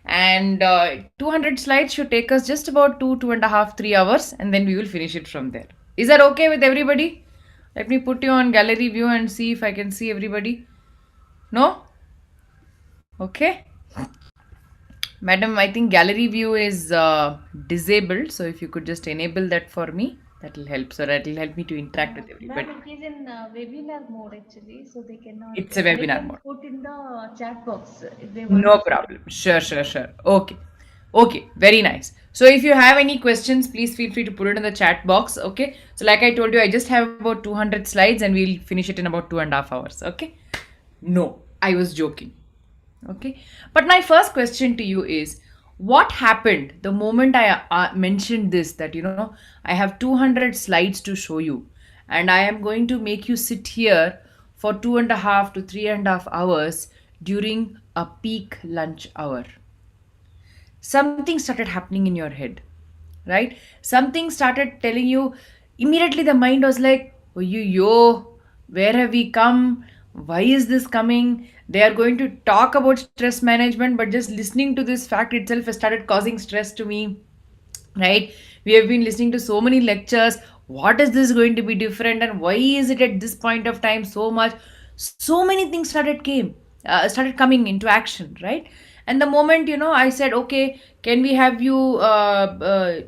And 200 slides should take us just about 2.5, 3 hours, and then we will finish it from there. Is that okay with everybody? Let me put you on gallery view and see if I can see everybody. No? Okay. Madam, I think gallery view is disabled. So if you could just enable that for me, that will help. So that will help me to interact with Ma'am, everybody. it is in webinar mode actually, so they cannot. It's a They webinar can mode. put in the chat box if they want No to see. problem. Sure, sure, sure. Okay. Okay. Very nice. So if you have any questions, please feel free to put it in the chat box. Okay. So like I told you, I just have about 200 slides and we'll finish it in about 2.5 hours. Okay. No, I was joking. Okay. But my first question to you is, what happened the moment I mentioned this, that, I have 200 slides to show you, and I am going to make you sit here for 2.5 to 3.5 hours during a peak lunch hour? Something started happening in your head, right? Something started telling you. Immediately the mind was like, oh, yo, where have we come? Why is this coming? They are going to talk about stress management, but just listening to this fact itself has started causing stress to me, right? We have been listening to so many lectures. What is this going to be different, and why is it at this point of time so much? So many things started coming into action, right? And the moment, I said, okay, can we have you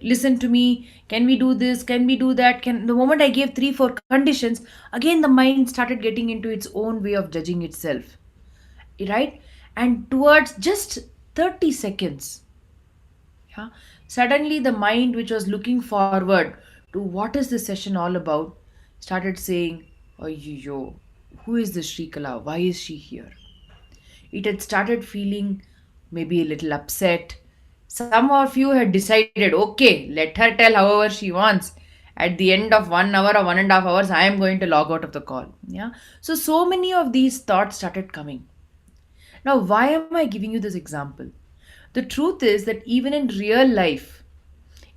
listen to me? Can we do this? Can we do that? Can The moment I gave 3 4 conditions, again the mind started getting into its own way of judging itself, right? And towards just 30 seconds, yeah, suddenly the mind, which was looking forward to what is this session all about, started saying, oh, yo, who is this Shrikala? Why is she here? It had started feeling maybe a little upset. Some of you had decided, okay, let her tell however she wants. At the end of 1 hour or 1.5 hours, I am going to log out of the call. Yeah. So many of these thoughts started coming. Now, why am I giving you this example? The truth is that even in real life,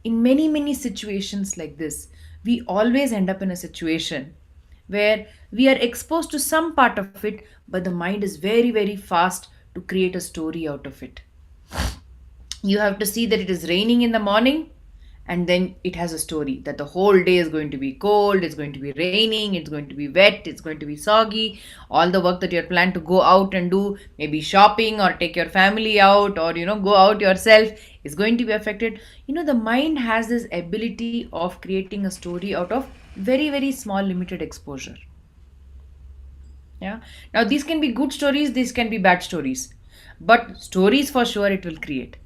in many, many situations like this, we always end up in a situation where we are exposed to some part of it, but the mind is very, very fast to create a story out of it. You have to see that it is raining in the morning, and then it has a story that the whole day is going to be cold, it's going to be raining, it's going to be wet, it's going to be soggy. All the work that you had planned to go out and do, maybe shopping or take your family out, or go out yourself, is going to be affected. The mind has this ability of creating a story out of very, very small limited exposure. Yeah. Now these can be good stories, these can be bad stories, but stories for sure it will create,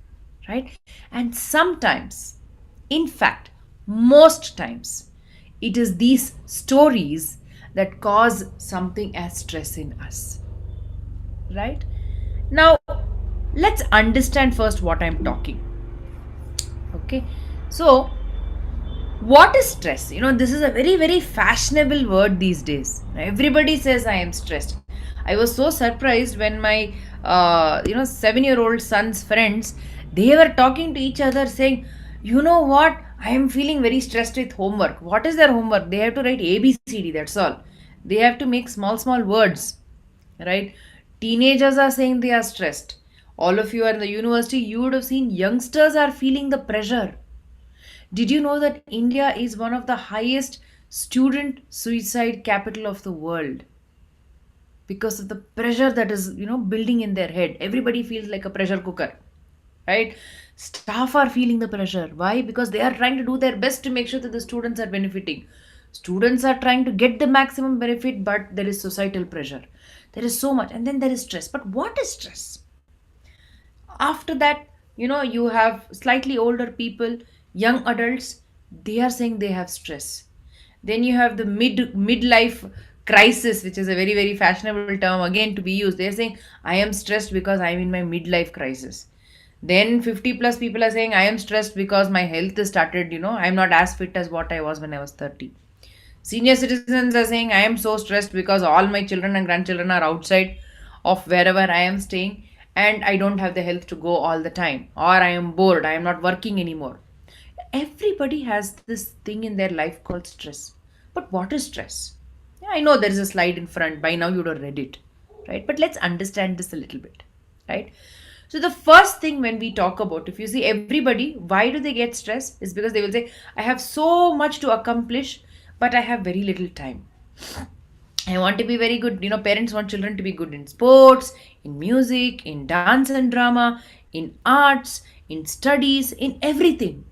right? And sometimes, in fact, most times, it is these stories that cause something as stress in us, right? Now, let's understand first what I'm talking. Okay. So, what is stress? This is a very, very fashionable word these days. Everybody says I am stressed. I was so surprised when my 7-year-old son's friends, they were talking to each other saying, you know what, I am feeling very stressed with homework. What is their homework? They have to write ABCD, that's all. They have to make small small words, right? Teenagers are saying they are stressed. All of you are in the university, you would have seen youngsters are feeling the pressure. Did you know that India is one of the highest student suicide capital of the world? Because of the pressure that is, building in their head. Everybody feels like a pressure cooker, right? Staff are feeling the pressure. Why? Because they are trying to do their best to make sure that the students are benefiting. Students are trying to get the maximum benefit, but there is societal pressure. There is so much. And then there is stress. But what is stress? After that, you have slightly older people, young adults, they are saying they have stress. Then you have the midlife crisis, which is a very, very fashionable term again to be used. They're saying, I am stressed because I'm in my midlife crisis. Then 50 plus people are saying, I am stressed because my health has started, I'm not as fit as what I was when I was 30. Senior citizens are saying, I am so stressed because all my children and grandchildren are outside of wherever I am staying, and I don't have the health to go all the time, or I am bored, I am not working anymore. Everybody has this thing in their life called stress. But what is stress? Yeah, I know there is a slide in front. By now, you would have read it, right? But let's understand this a little bit, right? So the first thing when we talk about, if you see everybody, why do they get stressed? Is because they will say, I have so much to accomplish, but I have very little time. I want to be very good. Parents want children to be good in sports, in music, in dance and drama, in arts, in studies, in everything.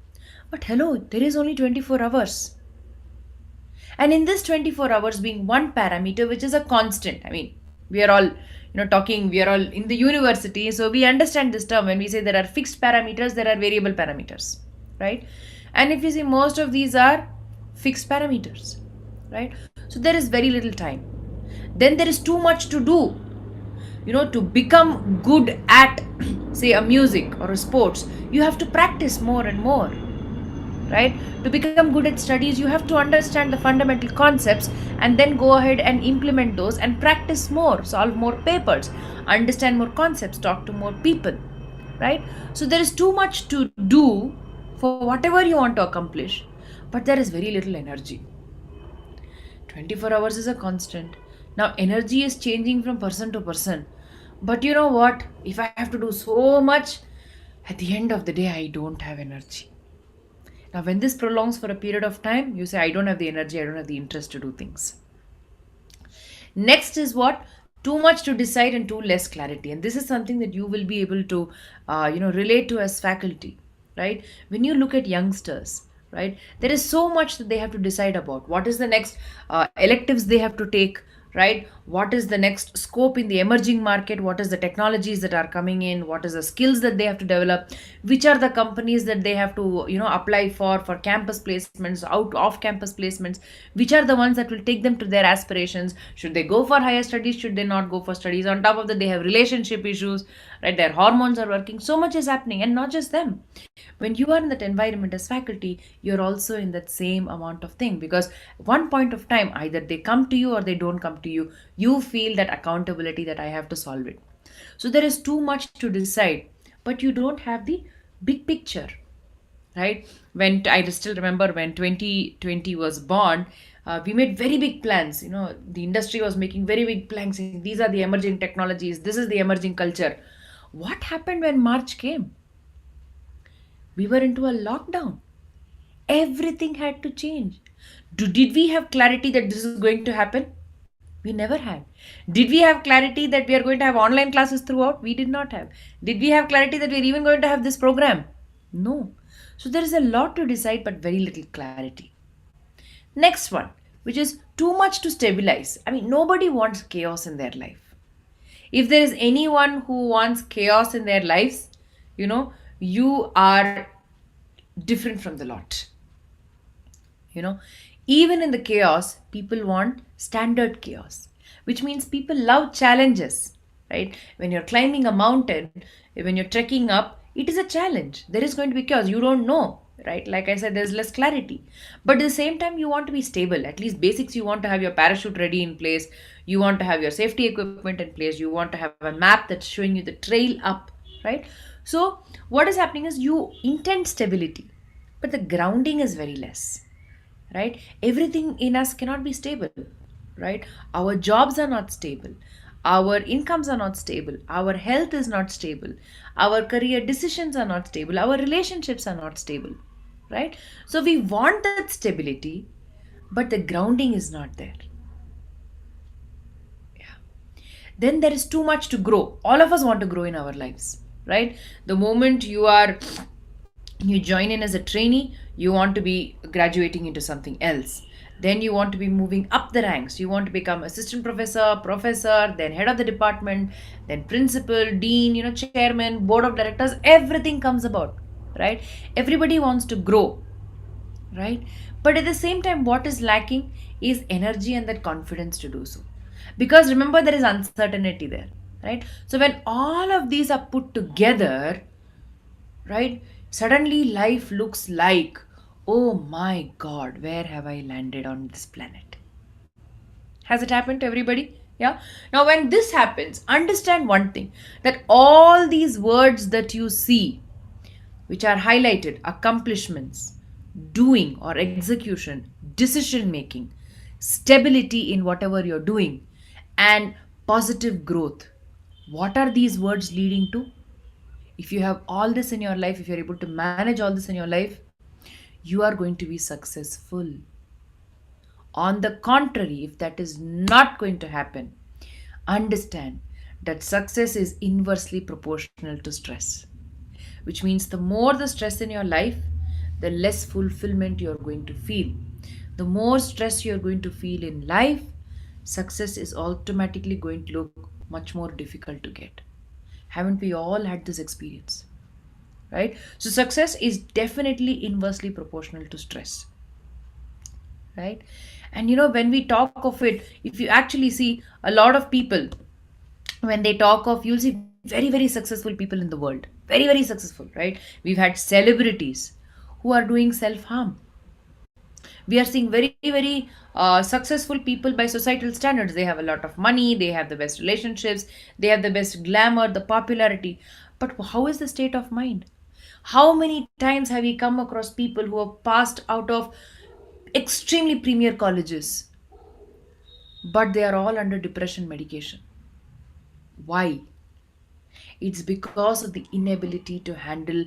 But hello, there is only 24 hours. And in this 24 hours being one parameter, which is a constant, I mean, we are all, talking, we are all in the university, so we understand this term when we say there are fixed parameters, there are variable parameters, right? And if you see, most of these are fixed parameters, right? So there is very little time. Then there is too much to do. To become good at, say, a music or a sports, you have to practice more and more, right? To become good at studies, you have to understand the fundamental concepts and then go ahead and implement those and practice more, solve more papers, understand more concepts, talk to more people, right? So there is too much to do for whatever you want to accomplish, but there is very little energy. 24 hours is a constant. Now, energy is changing from person to person. But you know what? If I have to do so much, at the end of the day, I don't have energy. Now, when this prolongs for a period of time, you say, I don't have the energy, I don't have the interest to do things. Next is what? Too much to decide and too less clarity. And this is something that you will be able to, relate to as faculty, right? When you look at youngsters, right, there is so much that they have to decide about. What is the next electives they have to take, right? What is the next scope in the emerging market? What is the technologies that are coming in? What is the skills that they have to develop? Which are the companies that they have to, apply for campus placements, out off campus placements? Which are the ones that will take them to their aspirations? Should they go for higher studies? Should they not go for studies? On top of that, they have relationship issues, right? Their hormones are working. So much is happening, and not just them. When you are in that environment as faculty, you're also in that same amount of thing, because one point of time, either they come to you or they don't come to you, you feel that accountability that I have to solve it. So there is too much to decide, but you don't have the big picture, right? When I still remember when 2020 was born, we made very big plans. The industry was making very big plans, saying these are the emerging technologies, this is the emerging culture. What happened when March came? We were into a lockdown. Everything had to change. Did we have clarity that this is going to happen? We never had. Did we have clarity that we are going to have online classes throughout? We did not have. Did we have clarity that we are even going to have this program? No. So there is a lot to decide, but very little clarity. Next one, which is too much to stabilize. I mean, nobody wants chaos in their life. If there is anyone who wants chaos in their lives, you are different from the lot. you know Even in the chaos, people want standard chaos, which means people love challenges, right? When you're climbing a mountain, when you're trekking up, it is a challenge. There is going to be chaos, you don't know, right? Like I said, there's less clarity, but at the same time you want to be stable. At least basics, you want to have your parachute ready in place, you want to have your safety equipment in place, you want to have a map that's showing you the trail up, right? So what is happening is you intend stability, but the grounding is very less, right? Everything in us cannot be stable, right? Our jobs are not stable, our incomes are not stable, our health is not stable, our career decisions are not stable, our relationships are not stable, right? So we want that stability, but the grounding is not there. Yeah. Then there is too much to grow. All of us want to grow in our lives, right? The moment you join in as a trainee, you want to be graduating into something else. Then you want to be moving up the ranks. You want to become assistant professor, then head of the department, then principal, dean, chairman, board of directors. Everything comes about, right? Everybody wants to grow, right? But at the same time, what is lacking is energy and that confidence to do so. Because remember, there is uncertainty there, right? So when all of these are put together, right, suddenly life looks like, oh my god, where have I landed on this planet? Has it happened to everybody? Yeah. Now when this happens, understand one thing, that all these words that you see, which are highlighted: accomplishments, doing or execution, decision making, stability in whatever you're doing, and positive growth, what are these words leading to? If you have all this in your life, if you're able to manage all this in your life, you are going to be successful. On the contrary, if that is not going to happen, understand that success is inversely proportional to stress, which means the more the stress in your life, the less fulfillment you're going to feel. The more stress you're going to feel in life, success is automatically going to look much more difficult to get. Haven't we all had this experience? Right? So, success is definitely inversely proportional to stress. Right? And when we talk of it, if you actually see a lot of people, when they talk of, you'll see very, very successful people in the world, very, very successful, right? We've had celebrities who are doing self harm. We are seeing very, very successful people by societal standards. They have a lot of money, they have the best relationships, they have the best glamour, the popularity. But how is the state of mind? How many times have we come across people who have passed out of extremely premier colleges, but they are all under depression medication? Why? It's because of the inability to handle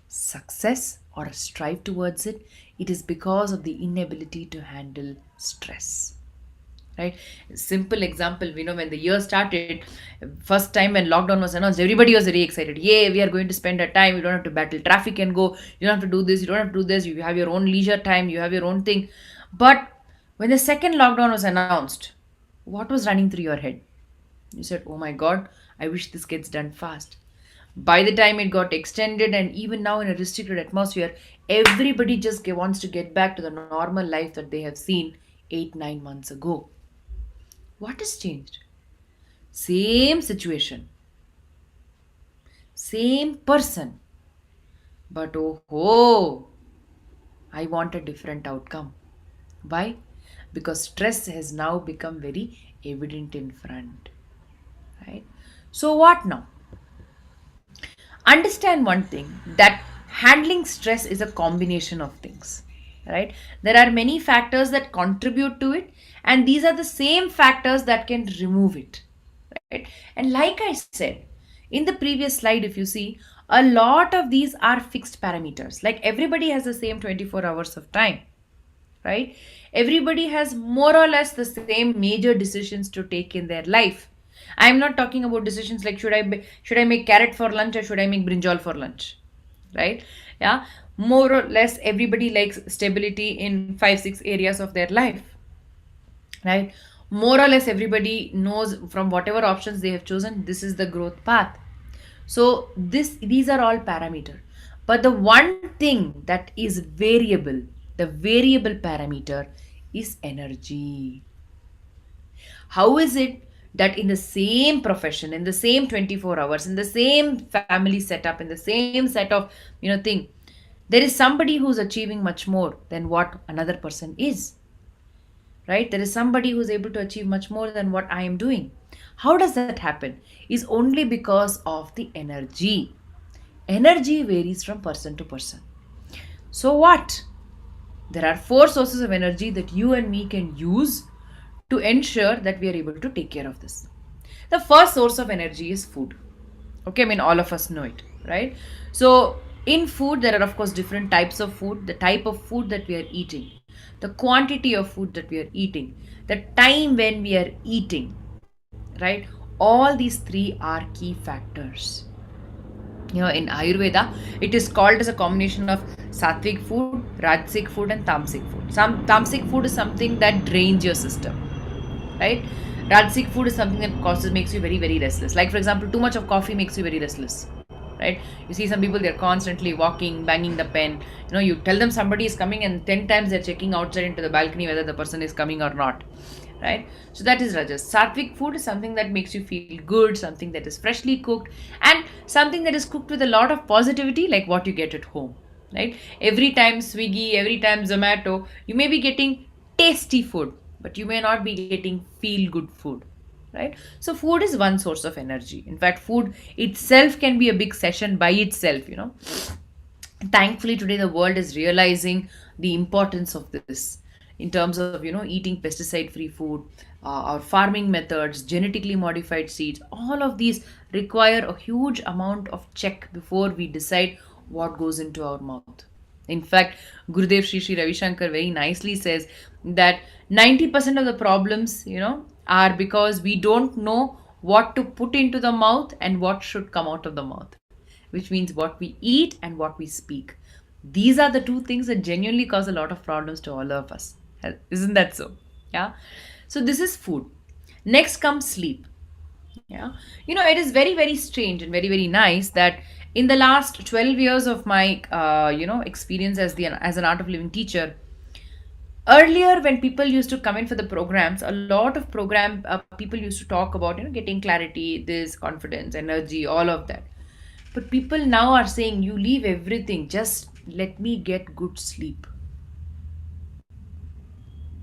success or strive towards it. It is because of the inability to handle stress. Right? Simple example, when the year started, first time when lockdown was announced, everybody was very excited. Yay, we are going to spend our time. You don't have to battle traffic and go. You don't have to do this. You don't have to do this. You have your own leisure time. You have your own thing. But when the second lockdown was announced, what was running through your head? You said, oh my God, I wish this gets done fast. By the time it got extended, and even now in a restricted atmosphere, everybody just wants to get back to the normal life that they have seen 8 9 months ago. What has changed? Same situation, same person, but oh, I want a different outcome. Why? Because stress has now become very evident in front. Right? So, what now? Understand one thing, that handling stress is a combination of things. Right? There are many factors that contribute to it, and these are the same factors that can remove it. Right? And like I said in the previous slide, if you see, a lot of these are fixed parameters. Like everybody has the same 24 hours of time, right? Everybody has more or less the same major decisions to take in their life. I'm not talking about decisions like should I make carrot for lunch or should I make brinjal for lunch, right? Yeah, more or less everybody likes stability in 5 6 areas of their life, right? More or less everybody knows from whatever options they have chosen, this is the growth path. So these are all parameter, but the one thing that is variable, the variable parameter, is energy. How is it that in the same profession, in the same 24 hours, in the same family setup, in the same set of thing, there is somebody who's achieving much more than what another person is? Right? There is somebody who's able to achieve much more than what I am doing. How does that happen? Is only because of the energy. Energy varies from person to person. So what? There are four sources of energy that you and me can use to ensure that we are able to take care of this. The first source of energy is food. Okay, I mean, all of us know it, right? So in food, there are of course different types of food, the type of food that we are eating, the quantity of food that we are eating, the time when we are eating, right? All these three are key factors. In Ayurveda, it is called as a combination of sattvic food, rajasic food, and tamasic food. Some tamasic food is something that drains your system, right? Rajasic food is something that makes you very, very restless. Like for example, too much of coffee makes you very restless, right? You see some people, they're constantly walking, banging the pen. You tell them somebody is coming, and 10 times they're checking outside into the balcony whether the person is coming or not, right? So that is rajas. Sattvic food is something that makes you feel good, something that is freshly cooked, and something that is cooked with a lot of positivity, like what you get at home, right? Every time Swiggy, every time Zomato, you may be getting tasty food, but you may not be getting feel good food, right? So food is one source of energy. In fact, food itself can be a big session by itself. Thankfully today the world is realizing the importance of this in terms of eating pesticide free food, our farming methods, genetically modified seeds, all of these require a huge amount of check before we decide what goes into our mouth. In fact, Gurudev Sri Ravi Shankar very nicely says that 90% of the problems, are because we don't know what to put into the mouth and what should come out of the mouth, which means what we eat and what we speak. These are the two things that genuinely cause a lot of problems to all of us. Isn't that so? Yeah. So this is food. Next comes sleep. Yeah. It is very, very strange and very, very nice that in the last 12 years of my, experience as an art of living teacher, earlier when people used to come in for the programs, a lot of program people used to talk about, getting clarity, this confidence, energy, all of that. But people now are saying, you leave everything, just let me get good sleep.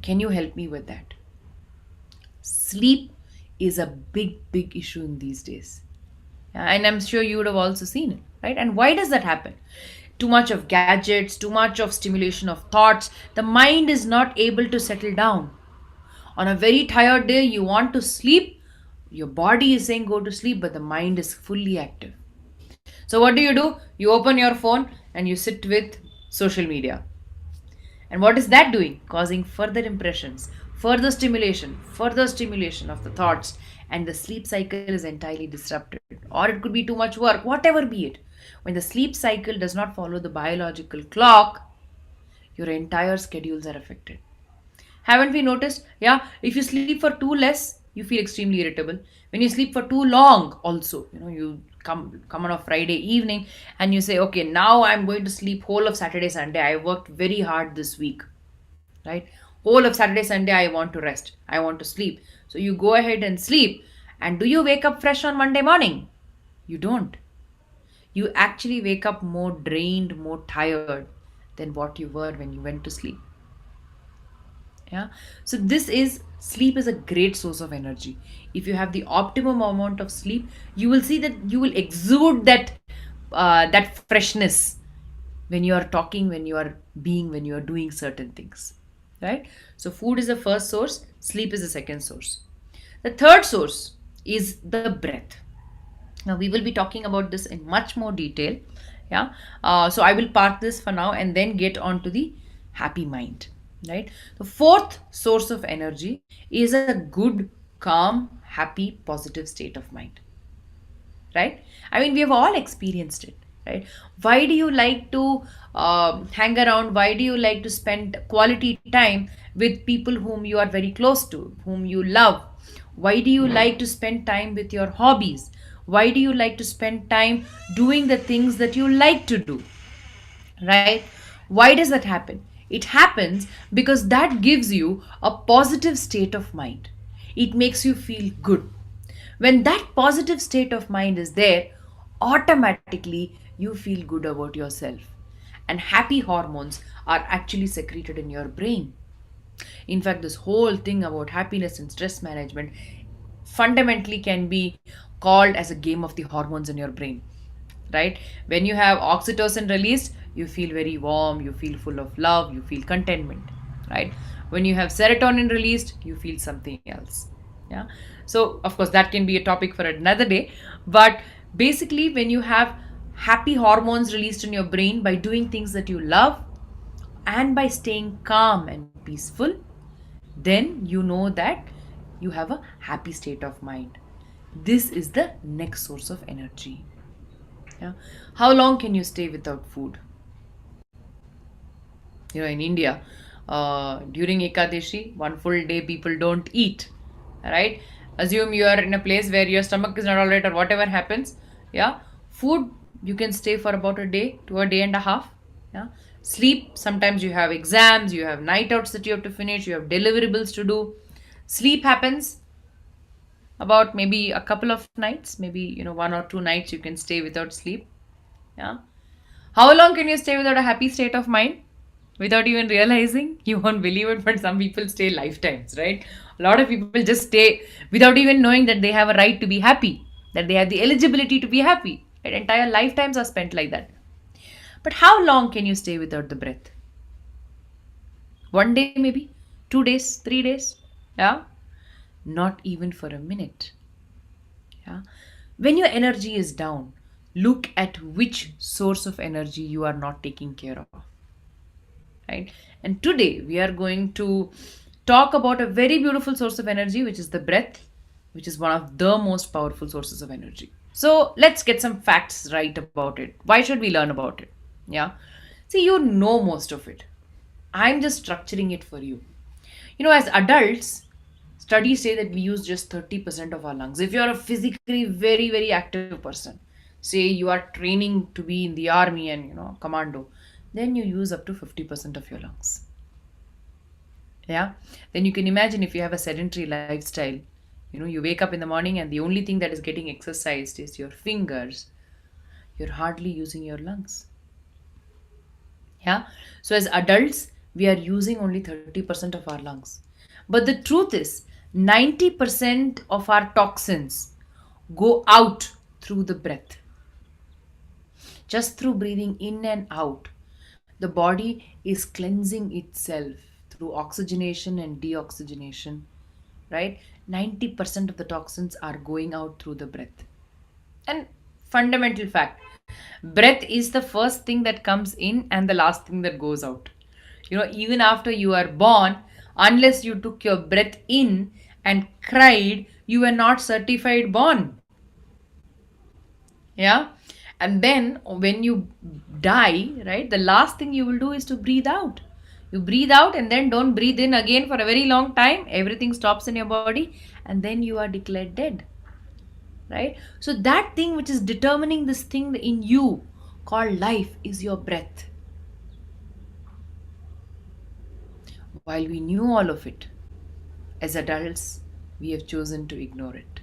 Can you help me with that? Sleep is a big, big issue in these days. And I'm sure you would have also seen it, right? And why does that happen? Too much of gadgets, too much of stimulation of thoughts. The mind is not able to settle down. On a very tired day, you want to sleep. Your body is saying go to sleep, but the mind is fully active. So, what do? You open your phone and you sit with social media. And what is that doing? Causing further impressions, further stimulation of the thoughts, and the sleep cycle is entirely disrupted. Or it could be too much work, whatever be it. When the sleep cycle does not follow the biological clock, your entire schedules are affected. Haven't we noticed? Yeah, if you sleep for too less, you feel extremely irritable. When you sleep for too long, also, you come on a Friday evening and you say, okay, now I'm going to sleep whole of Saturday, Sunday. I worked very hard this week, right? Whole of Saturday, Sunday, I want to rest. I want to sleep. So you go ahead and sleep. And do you wake up fresh on Monday morning? You don't. You actually wake up more drained, more tired than what you were when you went to sleep. Yeah. So this is sleep is a great source of energy. If you have the optimum amount of sleep, you will see that you will exude that freshness when you are talking, when you are being, when you are doing certain things, right? So food is the first source, sleep is the second source. The third source is the breath. Now we will be talking about this in much more detail. Yeah. So I will park this for now and then get on to the happy mind. Right. The fourth source of energy is a good, calm, happy, positive state of mind. Right. I mean, we have all experienced it. Right. Why do you like to hang around? Why do you like to spend quality time with people whom you are very close to, whom you love? Why do you like to spend time with your hobbies? Why do you like to spend time doing the things that you like to do? Right? Why does that happen? It happens because that gives you a positive state of mind. It makes you feel good. When that positive state of mind is there, automatically you feel good about yourself. And happy hormones are actually secreted in your brain. In fact, this whole thing about happiness and stress management fundamentally can be called as a game of the hormones in your brain, right? When you have oxytocin released, you feel very warm, you feel full of love, you feel contentment, right? When you have serotonin released, you feel something else. Yeah. So of course that can be a topic for another day, but basically when you have happy hormones released in your brain by doing things that you love and by staying calm and peaceful, then you know that you have a happy state of mind. This is the next source of energy. Yeah. How long can you stay without food? In India, during Ekadashi, one full day people don't eat. Right? Assume you are in a place where your stomach is not alright or whatever happens. Yeah. Food, you can stay for about a day to a day and a half. Yeah. Sleep, sometimes you have exams, you have night outs that you have to finish, you have deliverables to do. Sleep happens about maybe a couple of nights, maybe 1 or 2 nights you can stay without sleep. Yeah. How long can you stay without a happy state of mind? Without even realizing? You won't believe it, but some people stay lifetimes, right? A lot of people just stay without even knowing that they have a right to be happy, that they have the eligibility to be happy. Right? Entire lifetimes are spent like that. But how long can you stay without the breath? 1 day, maybe? 2 days? 3 days? Yeah? not even for a minute. Yeah. When your energy is down, look at which source of energy you are not taking care of. Right? And today we are going to talk about a very beautiful source of energy, which is the breath, which is one of the most powerful sources of energy. So let's get some facts right about it. Why should we learn about it? Yeah. See, you know most of it. I'm just structuring it for you. As adults, studies say that we use just 30% of our lungs. If you're a physically very, very active person, say you are training to be in the army and, commando, then you use up to 50% of your lungs. Yeah. Then you can imagine if you have a sedentary lifestyle, you wake up in the morning and the only thing that is getting exercised is your fingers, you're hardly using your lungs. Yeah. So as adults, we are using only 30% of our lungs. But the truth is, 90% of our toxins go out through the breath. Just through breathing in and out, the body is cleansing itself through oxygenation and deoxygenation, right? 90% of the toxins are going out through the breath. And fundamental fact, breath is the first thing that comes in and the last thing that goes out. Even after you are born, unless you took your breath in and cried, you were not certified born. Yeah. And then when you die, right, the last thing you will do is to breathe out. You breathe out and then don't breathe in again for a very long time. Everything stops in your body and then you are declared dead. Right? So that thing which is determining this thing in you called life is your breath. While we knew all of it, as adults, we have chosen to ignore it.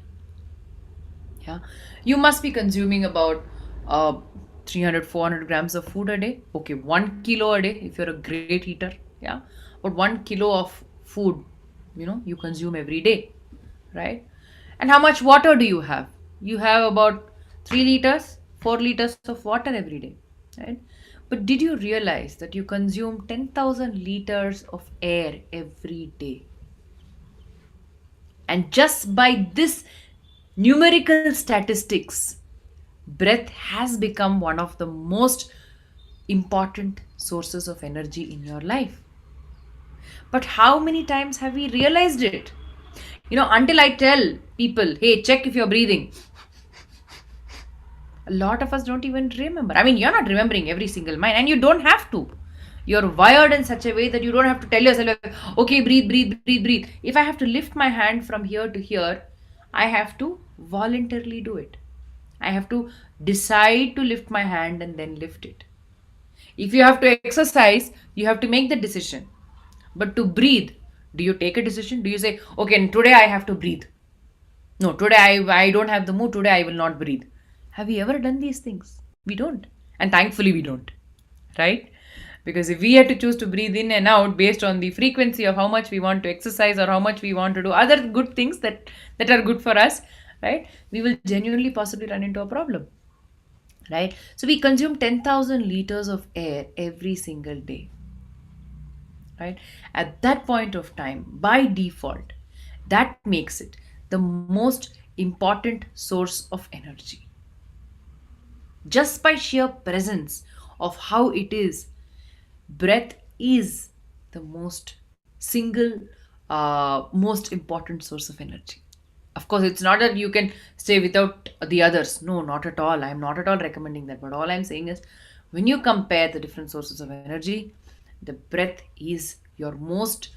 Yeah. You must be consuming about 300, 400 grams of food a day. Okay, 1 kilo a day if you're a great eater. Yeah. But 1 kilo of food, you consume every day. Right? And how much water do you have? You have about 3 liters, 4 liters of water every day. Right? But did you realize that you consume 10,000 liters of air every day? And just by this numerical statistics, breath has become one of the most important sources of energy in your life. But how many times have we realized it? Until I tell people, hey, check if you're breathing, a lot of us don't even remember. I mean, you're not remembering every single mind, and you don't have to. You're wired in such a way that you don't have to tell yourself, okay, breathe, breathe, breathe, breathe. If I have to lift my hand from here to here, I have to voluntarily do it. I have to decide to lift my hand and then lift it. If you have to exercise, you have to make the decision. But to breathe, do you take a decision? Do you say, okay, today I have to breathe? No, today I don't have the mood, today I will not breathe. Have we ever done these things? We don't. And thankfully, we don't. Right? Because if we had to choose to breathe in and out based on the frequency of how much we want to exercise or how much we want to do other good things that are good for us, right, we will genuinely possibly run into a problem. Right? So we consume 10,000 liters of air every single day. Right? At that point of time, by default, that makes it the most important source of energy. Just by sheer presence of how it is, breath is the single most important source of energy. Of course, it's not that you can stay without the others. No, not at all. I'm not at all recommending that. But all I'm saying is when you compare the different sources of energy, the breath is your most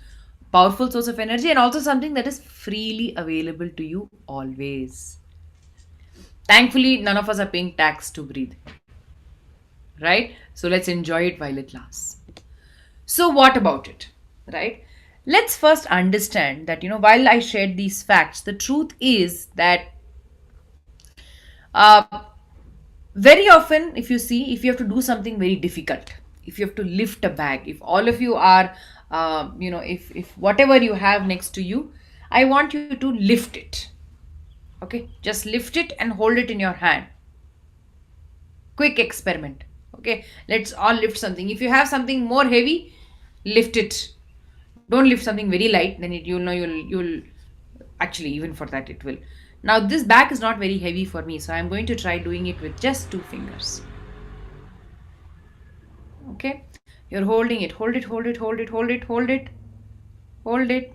powerful source of energy and also something that is freely available to you always. Thankfully, none of us are paying tax to breathe. Right? So let's enjoy it while it lasts. So, what about it? Right? Let's first understand that, while I shared these facts, the truth is that uh, very often, if you have to do something very difficult, if you have to lift a bag, if all of you are, if whatever you have next to you, I want you to lift it. Okay? Just lift it and hold it in your hand. Quick experiment. Okay? Let's all lift something. If you have something more heavy, lift it. Don't lift something very light, then you'll Actually, even for that, it will. Now, this back is not very heavy for me, so I'm going to try doing it with just two fingers. Okay? You're holding it. Hold it, hold it, hold it, hold it, hold it, hold it.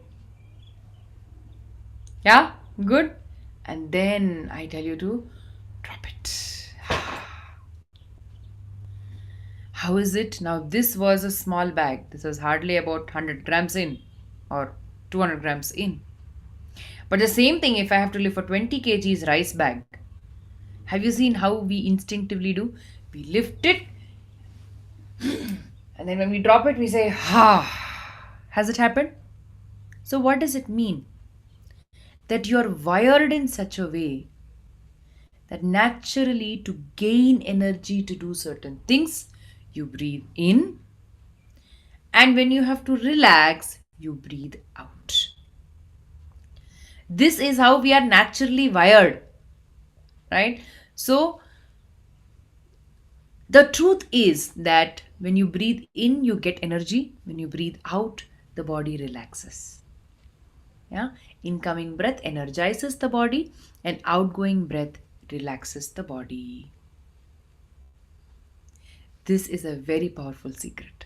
Yeah? Good? And then I tell you to drop it. How is it? Now, this was a small bag. This was hardly about 100 grams in or 200 grams in. But the same thing if I have to lift for 20 kgs rice bag. Have you seen how we instinctively do? We lift it, and then when we drop it, we say, ha. Has it happened? So, what does it mean? That you're wired in such a way that naturally to gain energy to do certain things, you breathe in, and when you have to relax, you breathe out. This is how we are naturally wired, right? So, the truth is that when you breathe in, you get energy. When you breathe out, the body relaxes. Yeah, incoming breath energizes the body, and outgoing breath relaxes the body. This is a very powerful secret.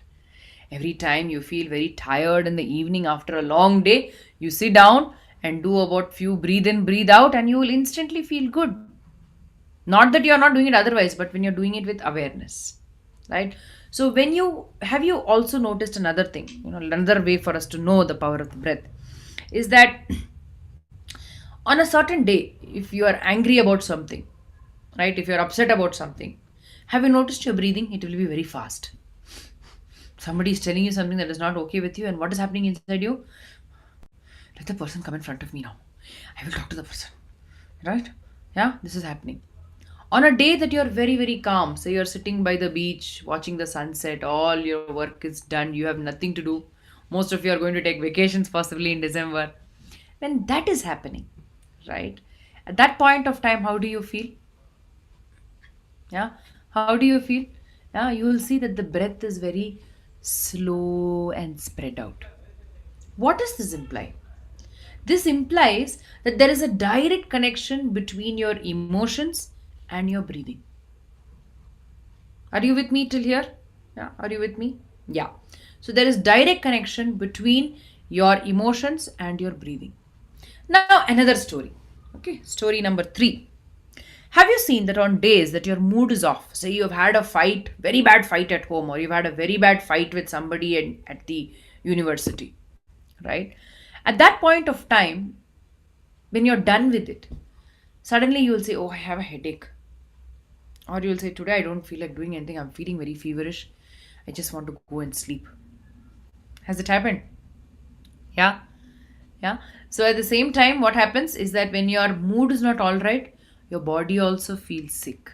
Every time you feel very tired in the evening after a long day, you sit down and do about few breathe in, breathe out, and you will instantly feel good. Not that you are not doing it otherwise, but when you're doing it with awareness, right? So when you have you also noticed another thing, another way for us to know the power of the breath is that on a certain day, if you are angry about something, right? If you're upset about something, have you noticed your breathing? It will be very fast. Somebody is telling you something that is not okay with you, and what is happening inside you? Let the person come in front of me now. I will talk to the person. Right? Yeah, this is happening. On a day that you're very, very calm, say you're sitting by the beach watching the sunset, all your work is done, you have nothing to do. Most of you are going to take vacations possibly in December. When that is happening, right? At that point of time, how do you feel? Yeah, how do you feel? Yeah, you will see that the breath is very slow and spread out. What does this imply? This implies that there is a direct connection between your emotions and your breathing. Are you with me till here? Yeah, are you with me? Yeah. So there is direct connection between your emotions and your breathing. Now another story. Okay, story number 3. Have you seen that on days that your mood is off, say you have had a fight, very bad fight at home, or you've had a very bad fight with somebody at the university, right? At that point of time, when you're done with it, suddenly you will say, oh, I have a headache. Or you will say, today I don't feel like doing anything, I'm feeling very feverish, I just want to go and sleep. Has it happened? Yeah. Yeah. So at the same time, what happens is that when your mood is not all right, your body also feels sick.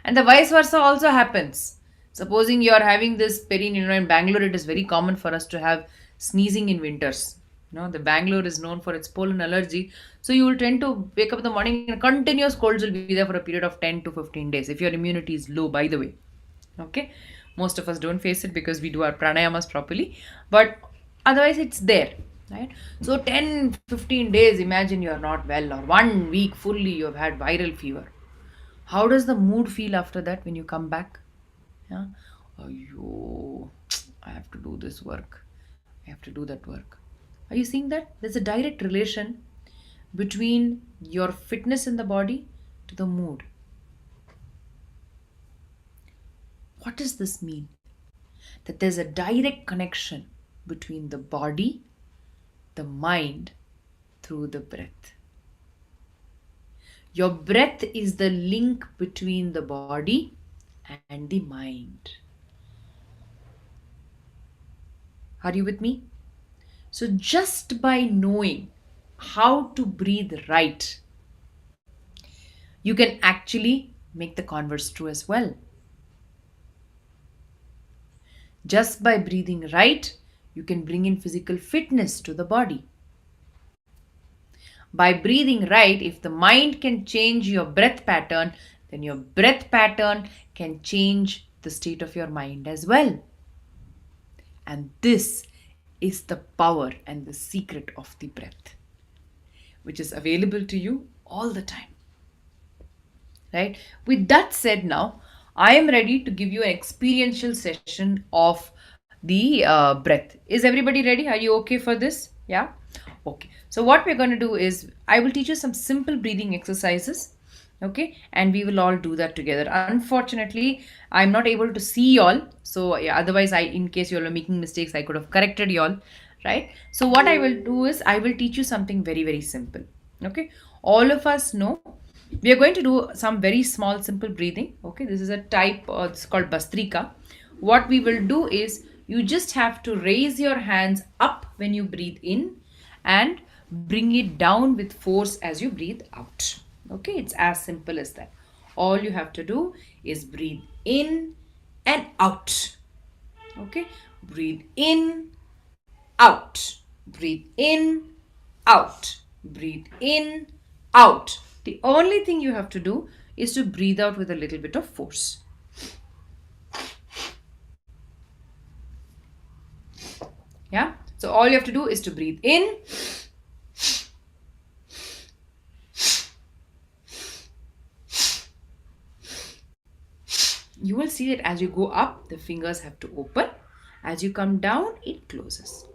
And the vice versa also happens. Supposing you are having this pain, in Bangalore, it is very common for us to have sneezing in winters. The Bangalore is known for its pollen allergy. So you will tend to wake up in the morning and continuous colds will be there for a period of 10 to 15 days if your immunity is low, by the way. Okay. Most of us don't face it because we do our pranayamas properly. But otherwise, it's there. Right. So 10, 15 days, imagine you are not well, or 1 week fully you have had viral fever. How does the mood feel after that when you come back? Yeah. Oh, I have to do this work. I have to do that work. Are you seeing that? There's a direct relation between your fitness in the body to the mood. What does this mean? That there's a direct connection between the body, the mind, through the breath. Your breath is the link between the body and the mind. Are you with me? So, just by knowing how to breathe right, you can actually make the converse true as well. Just by breathing right, you can bring in physical fitness to the body. By breathing right, if the mind can change your breath pattern, then your breath pattern can change the state of your mind as well. And this is the power and the secret of the breath. which is available to you all the time. Right? With that said, now I am ready to give you an experiential session of the breath. Is everybody ready? Are you okay for this? Yeah? Okay. So, what we're going to do is I will teach you some simple breathing exercises. Okay, and we will all do that together. Unfortunately, I'm not able to see y'all, so yeah, otherwise, in case you all are making mistakes, I could have corrected y'all, right? So what I will do is I will teach you something very, very simple. Okay, all of us know we are going to do some very small simple breathing. Okay, this is a type, it's called Bastrika. What we will do is you just have to raise your hands up when you breathe in and bring it down with force as you breathe out. Okay, it's as simple as that. All you have to do is breathe in and out. Okay, breathe in, out, breathe in, out, breathe in, out. The only thing you have to do is to breathe out with a little bit of force. Yeah, so all you have to do is to breathe in, you will see that as you go up, the fingers have to open. As you come down, it closes.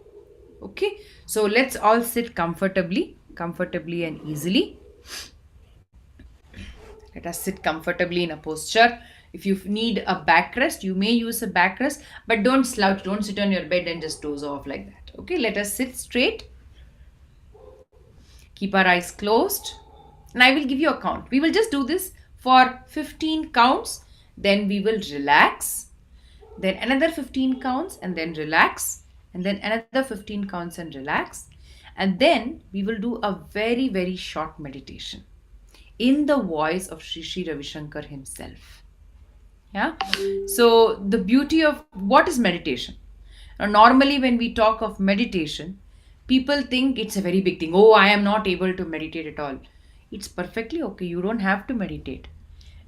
Okay, so let's all sit comfortably and easily. Let us sit comfortably in a posture. If you need a backrest, you may use a backrest, but don't slouch, don't sit on your bed and just doze off like that. Okay, let us sit straight. Keep our eyes closed. And I will give you a count. We will just do this for 15 counts. Then we will relax. Then another 15 counts and then relax. And then another 15 counts and relax. And then we will do a very, very short meditation in the voice of Sri Ravi Shankar himself. Yeah. So the beauty of what is meditation? Now, normally when we talk of meditation, people think it's a very big thing. Oh, I am not able to meditate at all. It's perfectly okay. You don't have to meditate.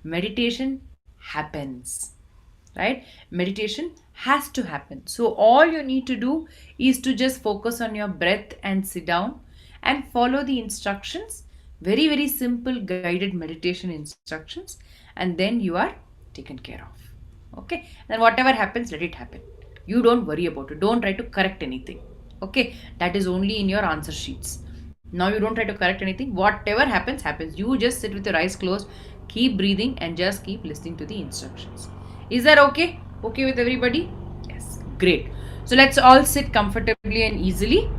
Meditation happens, right? Meditation has to happen. So all you need to do is to just focus on your breath and sit down and follow the instructions. Very, very simple guided meditation instructions, and then you are taken care of. Okay, then whatever happens, let it happen. You don't worry about it. Don't try to correct anything. Okay, that is only in your answer sheets. Now you don't try to correct anything. Whatever happens, happens. You just sit with your eyes closed, keep breathing, and just keep listening to the instructions. Is that okay? Okay with everybody? Yes, great. So let's all sit comfortably and easily.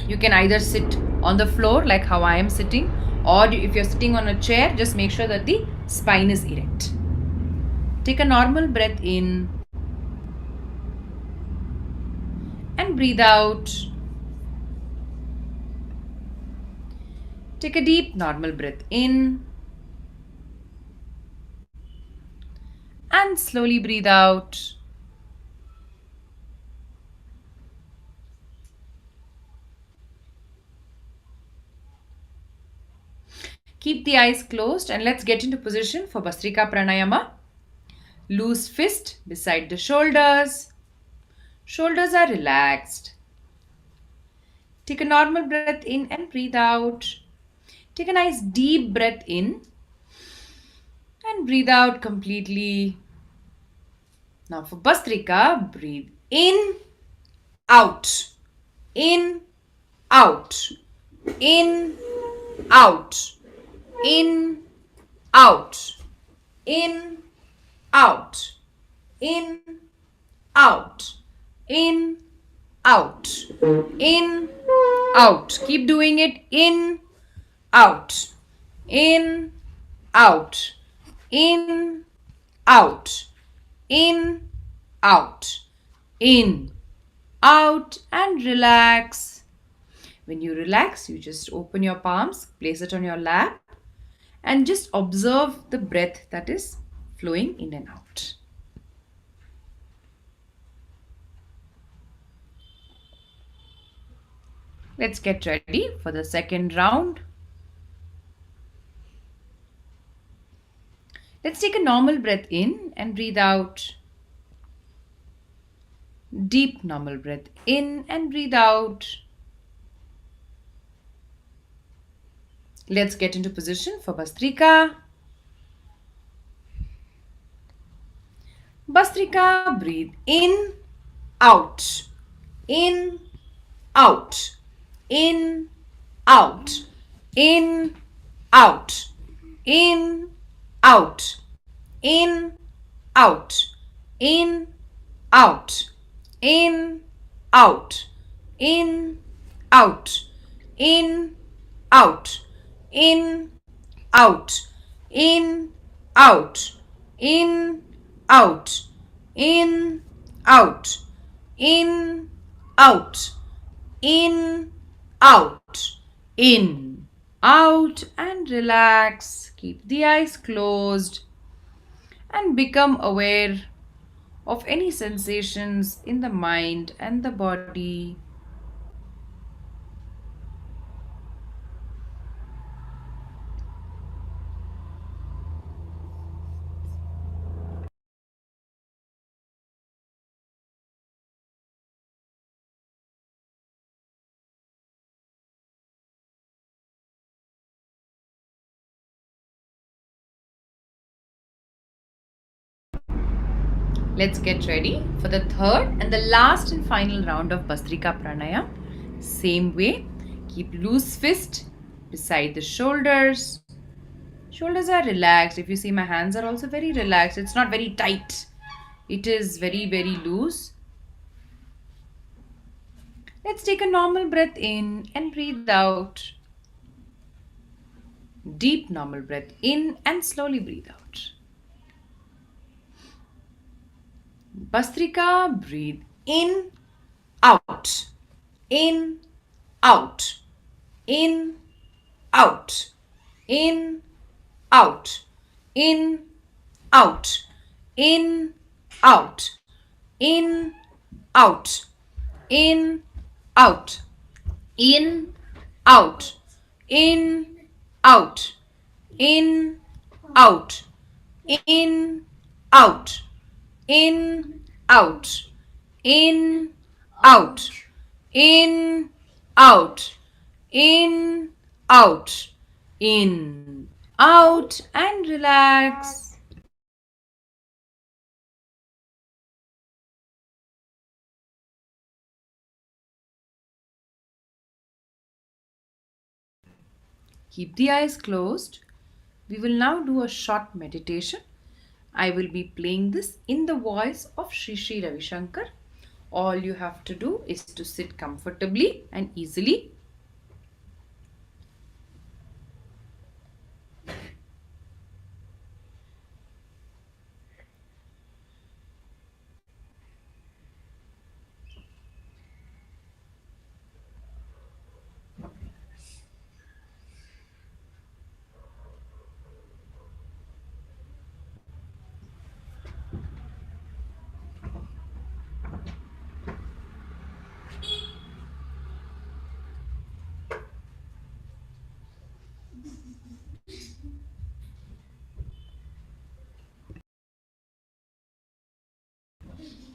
You can either sit on the floor like how I am sitting, or if you're sitting on a chair, just make sure that the spine is erect. Take a normal breath in and breathe out. Take a deep normal breath in and slowly breathe out. Keep the eyes closed and let's get into position for Basrika Pranayama. Loose fist beside the shoulders. Shoulders are relaxed. Take a normal breath in and breathe out. Take a nice deep breath in and breathe out completely. Now for Bastrika, breathe in, out, in, out, in, out, in, out, in, out, in, out, in, out, in, out. Keep doing it. In, out, in, out, in, out, in, out, in, out, and relax. When you relax, you just open your palms, place it on your lap, and just observe the breath that is flowing in and out. Let's get ready for the second round. Let's take a normal breath in and breathe out. Deep normal breath in and breathe out. Let's get into position for Bastrika. Bastrika, breathe in, out, in, out, in, out, in, out, in, out, in, out, in, out, in, out, in, out, in, out, in, out, in, out, in, out, in, out, in, out, in, out, in, out, and relax. Keep the eyes closed and become aware of any sensations in the mind and the body. Let's get ready for the third and the last and final round of Basrika Pranayama. Same way, keep loose fist beside the shoulders. Shoulders are relaxed. If you see, my hands are also very relaxed. It's not very tight. It is very, very loose. Let's take a normal breath in and breathe out. Deep normal breath in and slowly breathe out. Bastrika, breathe in, out, in, out, in, out, in, out, in, out, in, out, in, out, in, out, in, out, in, out, in, out, in, out, in, out, in, out, in, out, in, out, in, out, and relax. Keep the eyes closed. We will now do a short meditation. I will be playing this in the voice of Sri Sri Ravi Shankar. All you have to do is to sit comfortably and easily.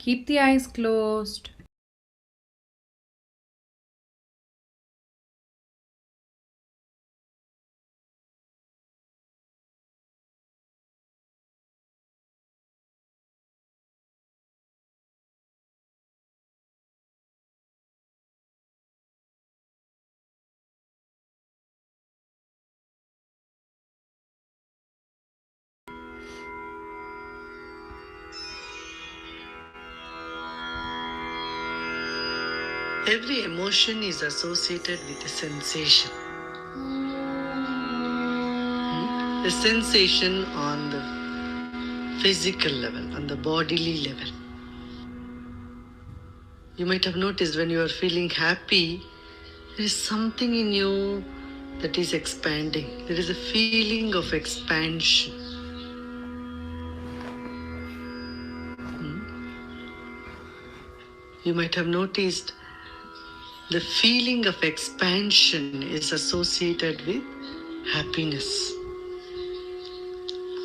Keep the eyes closed. Every emotion is associated with a sensation. A sensation on the physical level, on the bodily level. You might have noticed when you are feeling happy, there is something in you that is expanding. There is a feeling of expansion. You might have noticed the feeling of expansion is associated with happiness.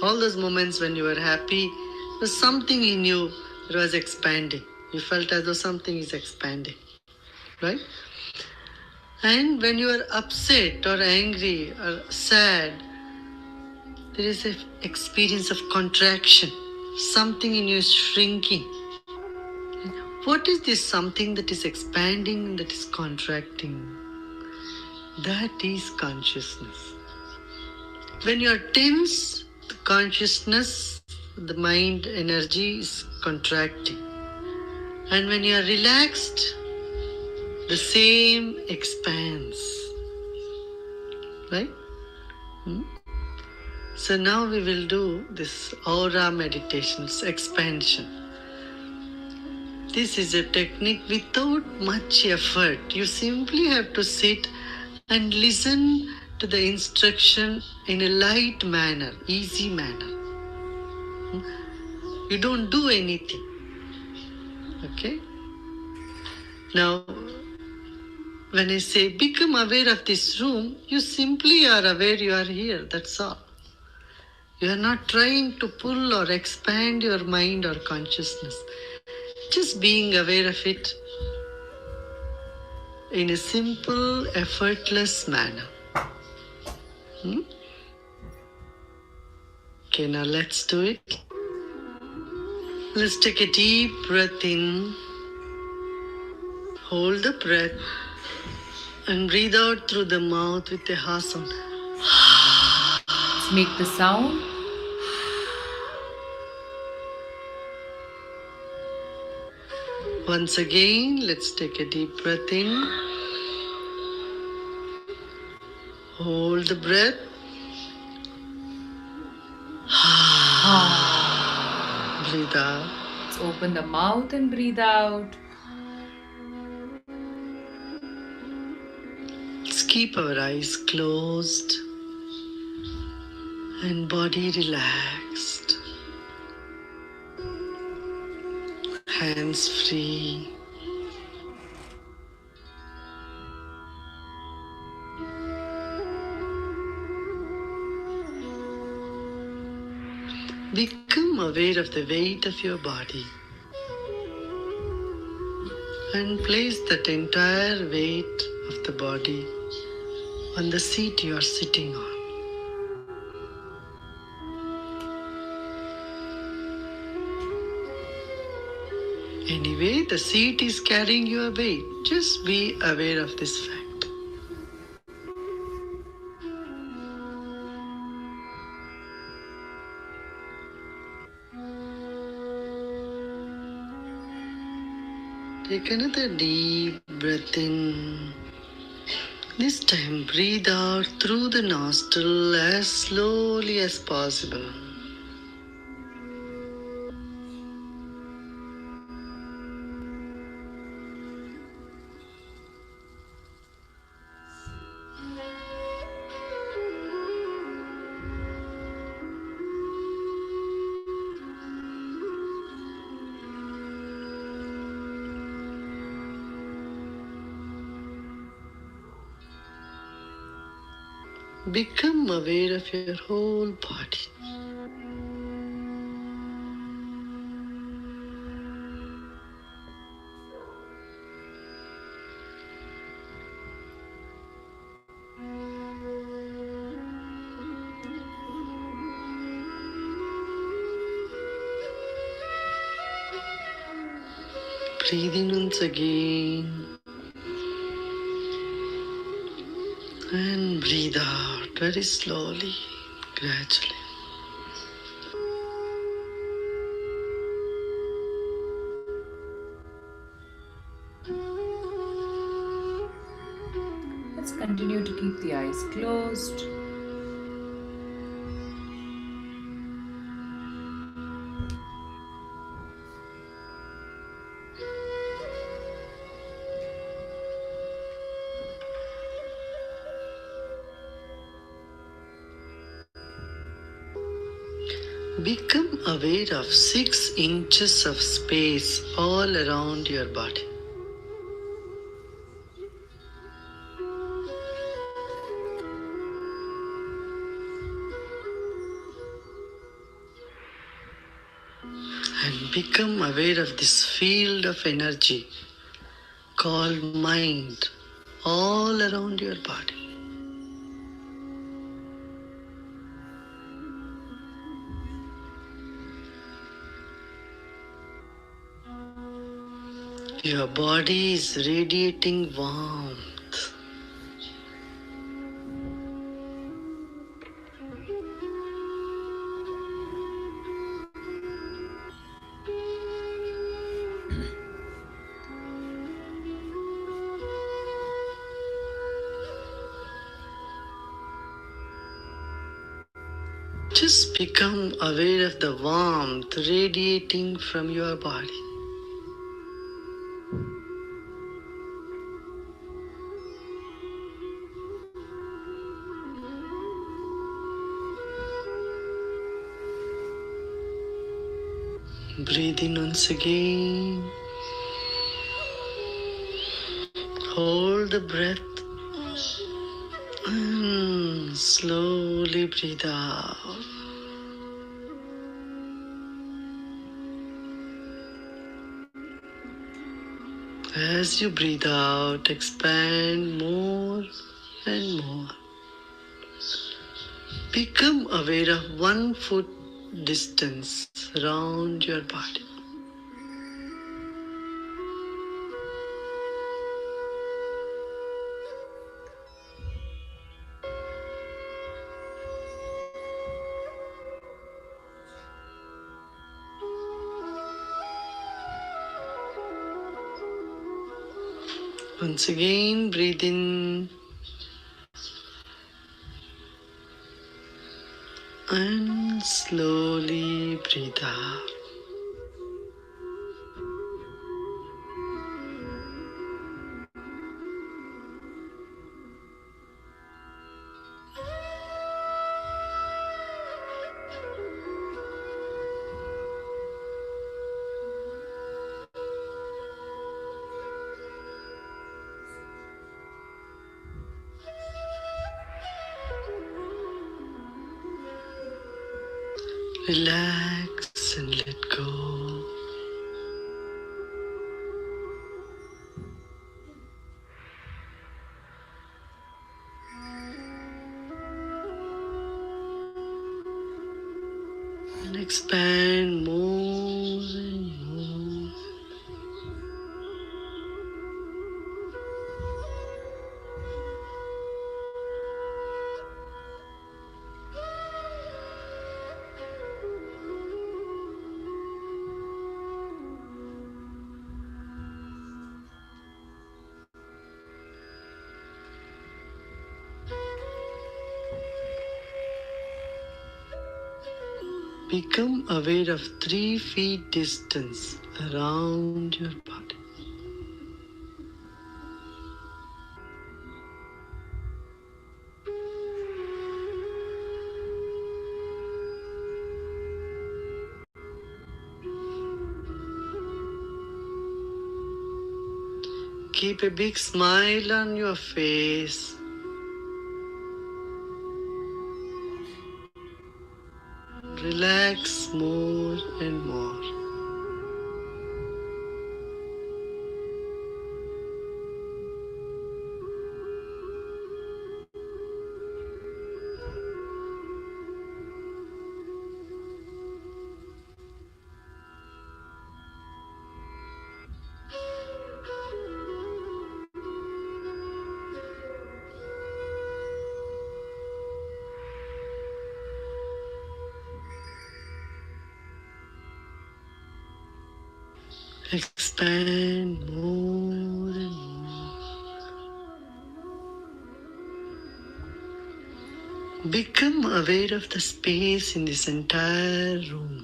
All those moments when you were happy, there was something in you that was expanding. You felt as though something is expanding, right? And when you are upset or angry or sad, there is an experience of contraction. Something in you is shrinking. What is this something that is expanding, that is contracting? That is consciousness. When you are tense, the consciousness, the mind energy is contracting. And when you are relaxed, the same expands. Right? Hmm? So now we will do this aura meditations, expansion. This is a technique without much effort. You simply have to sit and listen to the instruction in a light manner, easy manner. You don't do anything. Okay? Now, when I say become aware of this room, you simply are aware you are here. That's all. You are not trying to pull or expand your mind or consciousness. Just being aware of it in a simple, effortless manner. Hmm? Okay, now let's do it. Let's take a deep breath in. Hold the breath and breathe out through the mouth with a ha sound. Let's make the sound. Once again, let's take a deep breath in. Hold the breath. Breathe out. Let's open the mouth and breathe out. Let's keep our eyes closed and body relaxed. Hands free. Become aware of the weight of your body and place that entire weight of the body on the seat you are sitting on. Anyway, the seat is carrying your weight. Just be aware of this fact. Take another deep breath in. This time breathe out through the nostril as slowly as possible. Become aware of your whole body. Breathe in once again and breathe out very slowly, gradually. Let's continue to keep the eyes closed. Become aware of 6 inches of space all around your body. And become aware of this field of energy called mind all around your body. Your body is radiating warmth. Just become aware of the warmth radiating from your body. Breathe in once again. Hold the breath and slowly breathe out. As you breathe out, expand more and more. Become aware of 1 foot distance around your body. Once again, breathe in and slowly breathe out. Relax and let go. And expand more and more. Become aware of 3 feet distance around your body. Keep a big smile on your face. Relax more and more. Expand more and more. Become aware of the space in this entire room.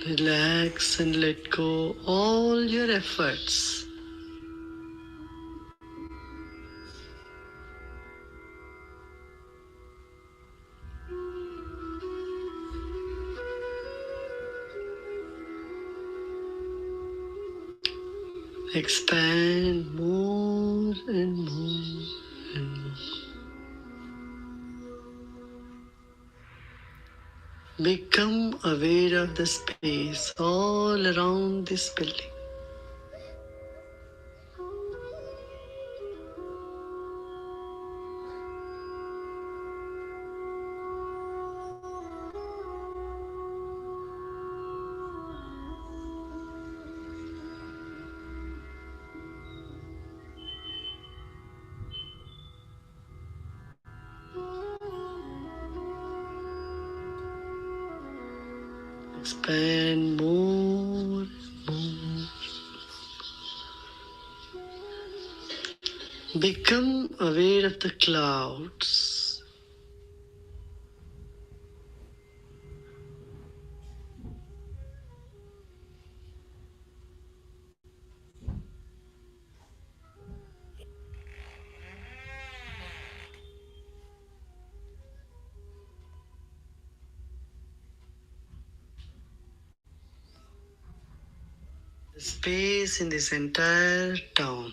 Relax and let go all your efforts. Expand more and more and more. Become aware of the space all around this building. Expand more and more. Become aware of the clouds. The space in this entire town.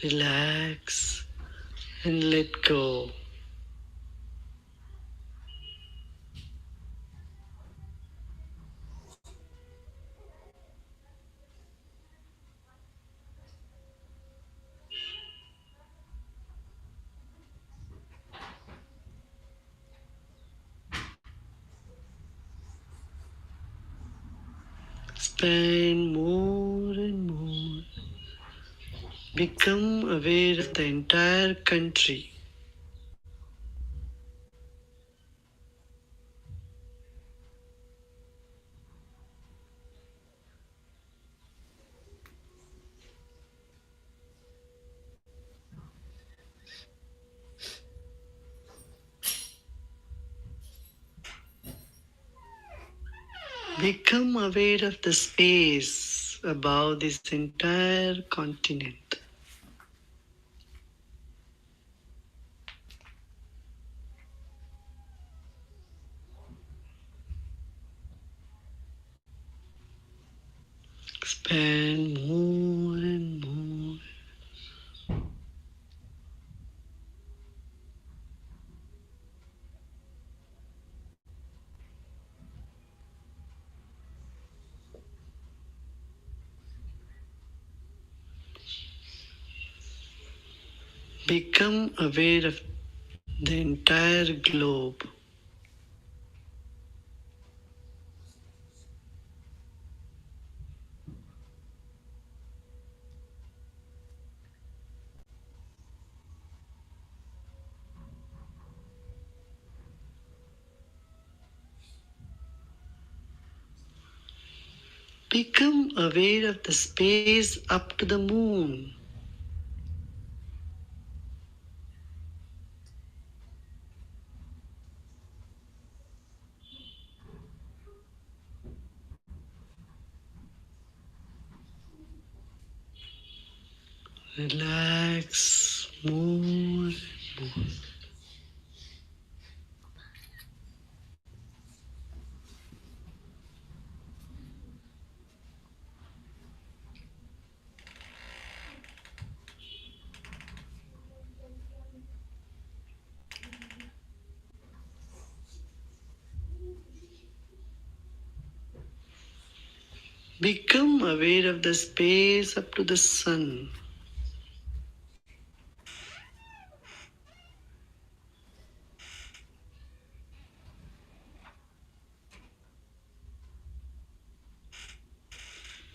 Relax and let go. Expand more and more. Become aware of the entire country. Become aware of the space above this entire continent. Expand more and more. Become aware of the entire globe. Become aware of the space up to the moon. Relax more and more. Become aware of the space up to the sun.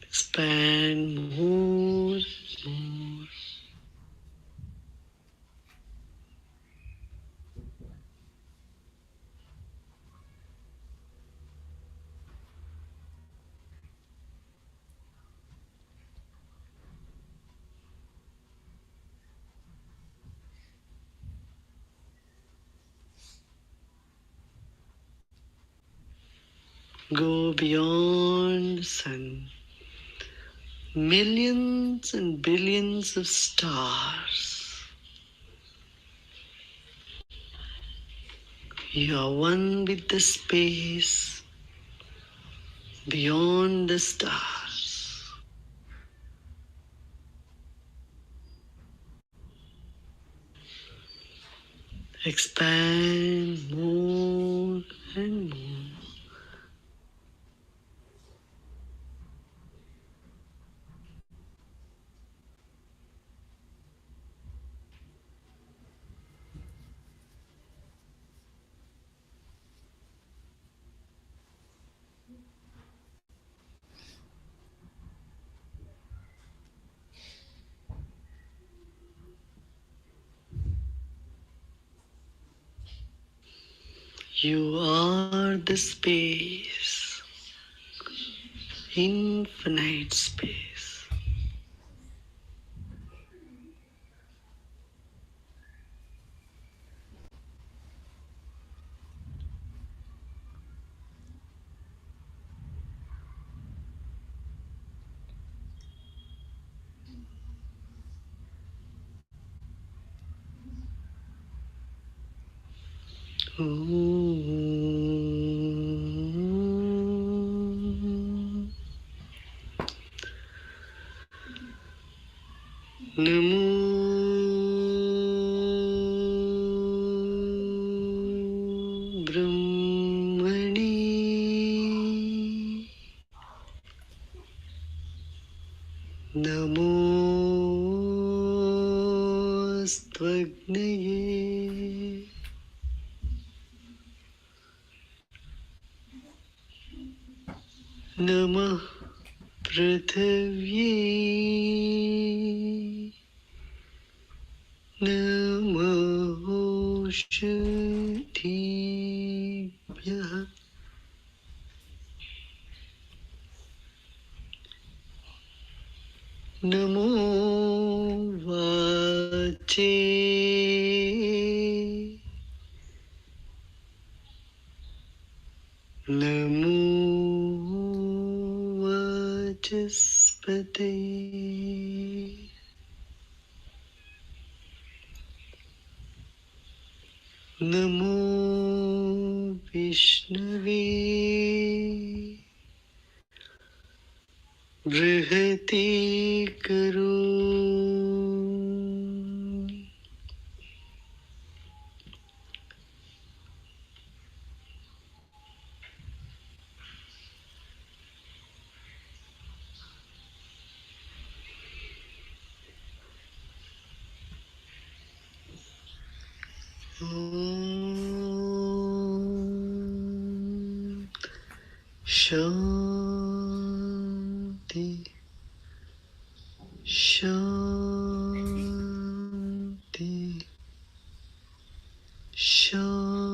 Expand more and more. Go beyond the sun. Millions and billions of stars. You are one with the space beyond the stars. Expand more and more. You are the space, infinite space. Om. Namo Brahmani Namostvagnaye Namah Prithivye Namoshadibhyah Namo Vache Namo Vachaspate Namo Vishnave Brihate Karuni Om Shanti Shanti Shanti.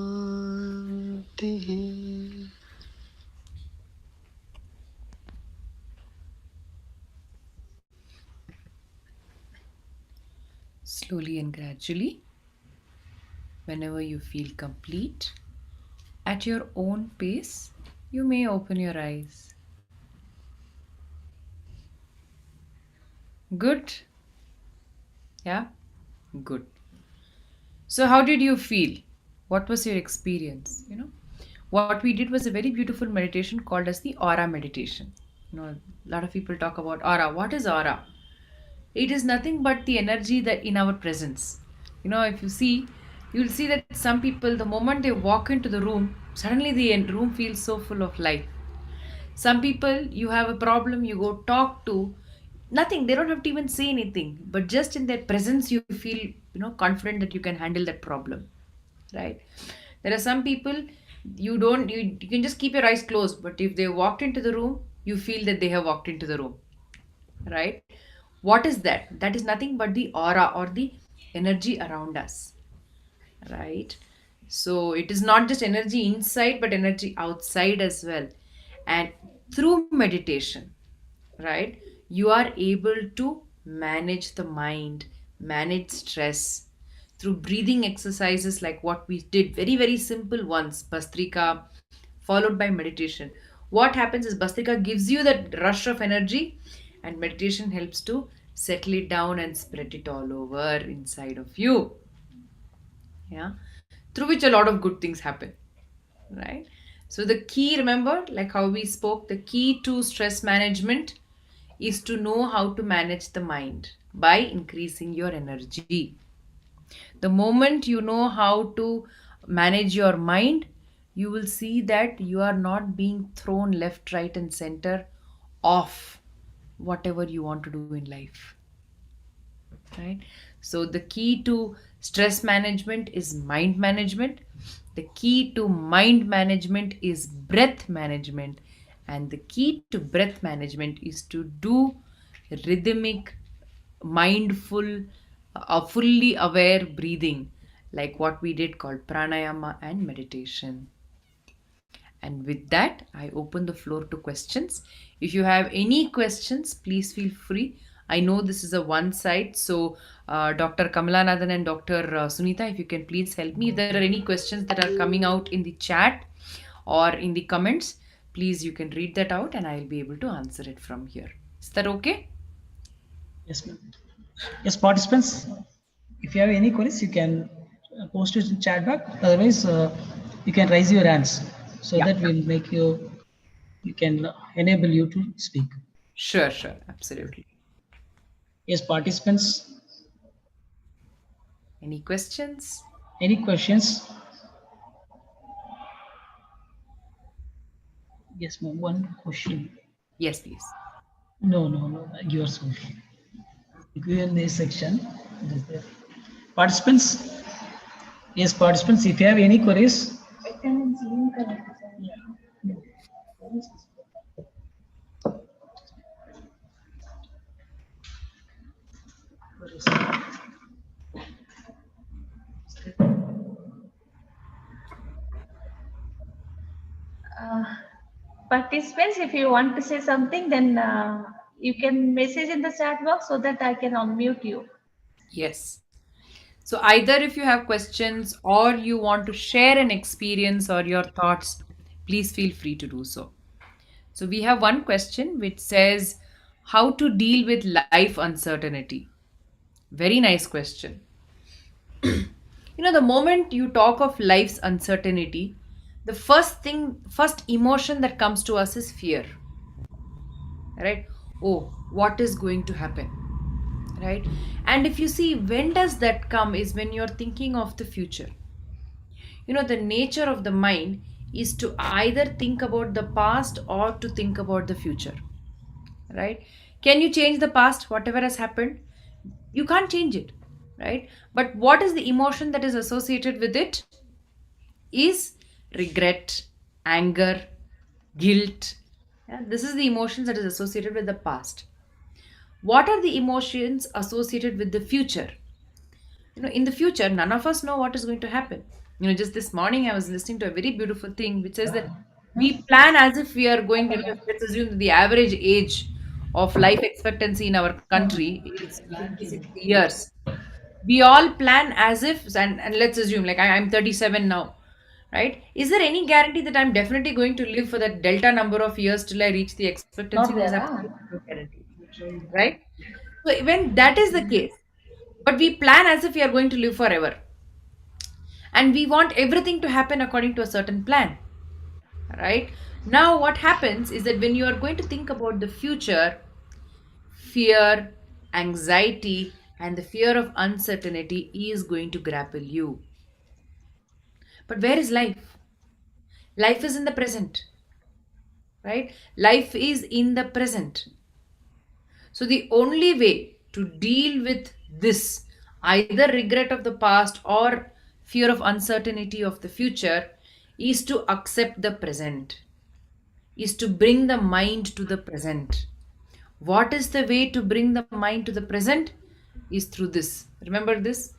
Slowly and gradually, whenever you feel complete, at your own pace, you may open your eyes. Good? Yeah? Good. So, how did you feel? What was your experience? What we did was a very beautiful meditation called as the aura meditation. A lot of people talk about aura. What is aura? It is nothing but the energy that in our presence. If you see, you'll see that some people, the moment they walk into the room, suddenly the room feels so full of life. Some people, you have a problem, you go talk to, nothing, they don't have to even say anything, but just in their presence, you feel, confident that you can handle that problem, right? There are some people, you can just keep your eyes closed, but if they walked into the room, you feel that they have walked into the room, right? What is that? That is nothing but the aura or the energy around us, right? So it is not just energy inside, but energy outside as well. And through meditation, right, you are able to manage the mind, manage stress through breathing exercises like what we did, very, very simple ones, Bastrika, followed by meditation. What happens is Bastrika gives you that rush of energy, and meditation helps to settle it down and spread it all over inside of you. Yeah, through which a lot of good things happen, right? So the key, remember, like how we spoke, the key to stress management is to know how to manage the mind by increasing your energy. The moment you know how to manage your mind, you will see that you are not being thrown left, right, and center off whatever you want to do in life, right? So the key to stress management is mind management. The key to mind management is breath management. And the key to breath management is to do rhythmic, mindful, fully aware breathing, like what we did called pranayama and meditation. And with that, I open the floor to questions. If you have any questions, please feel free. I know this is a one side, so Dr. Kamalanathan and Dr. Sunita, if you can please help me. If there are any questions that are coming out in the chat or in the comments, please you can read that out and I'll be able to answer it from here. Is that okay? Yes, ma'am. Yes, participants, if you have any queries, you can post it in chat box. Otherwise, you can raise your hands so Yeah. that we'll make you, you can enable you to speak. Sure, sure, absolutely. Yes, participants, Any questions? any questions? Yes, ma'am. One question. Yes, please. No. Yours only. Q&A section. It is there. Participants, yes, participants, if you have any queries, Uh, Participants, if you want to say something, then you can message in the chat box so that I can unmute you. Yes. So, either if you have questions or you want to share an experience or your thoughts, please feel free to do so. So, we have one question which says, how to deal with life uncertainty? Very nice question. The moment you talk of life's uncertainty, the first emotion that comes to us is fear, right? Oh, what is going to happen? Right? And if you see, when does that come is when you're thinking of the future. The nature of the mind is to either think about the past or to think about the future, right? Can you change the past, whatever has happened? You can't change it, right? But what is the emotion that is associated with it is regret, anger, guilt. Yeah, this is the emotions that is associated with the past. What are the emotions associated with the future? In the future, none of us know what is going to happen. Just this morning I was listening to a very beautiful thing which says that we plan as if we are going to live. Let's assume that the average age of life expectancy in our country is 50, 60 years. We all plan as if, and let's assume, like I'm 37 now, right? Is there any guarantee that I'm definitely going to live for that delta number of years till I reach the expectancy? Not There is there, absolutely no guarantee, right? So when that is the case, but we plan as if we are going to live forever, and we want everything to happen according to a certain plan, right? Now what happens is that when you are going to think about the future, fear, anxiety, and the fear of uncertainty is going to grapple you. But where is life? Life is in the present, right? Life is in the present. So the only way to deal with this, either regret of the past or fear of uncertainty of the future, is to accept the present, is to bring the mind to the present. What is the way to bring the mind to the present? Is through this. Remember this?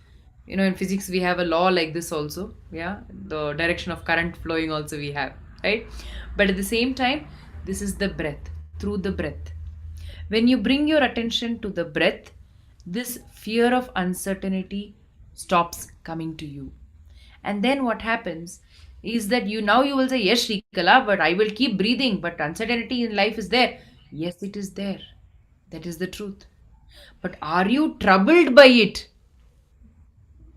In physics, we have a law like this also. Yeah. The direction of current flowing also we have, right? But at the same time, this is the breath, through the breath. When you bring your attention to the breath, this fear of uncertainty stops coming to you. And then what happens? is that you will say, yes, Shrikala, but I will keep breathing, but uncertainty in life is there. Yes, it is there. That is the truth. But are you troubled by it?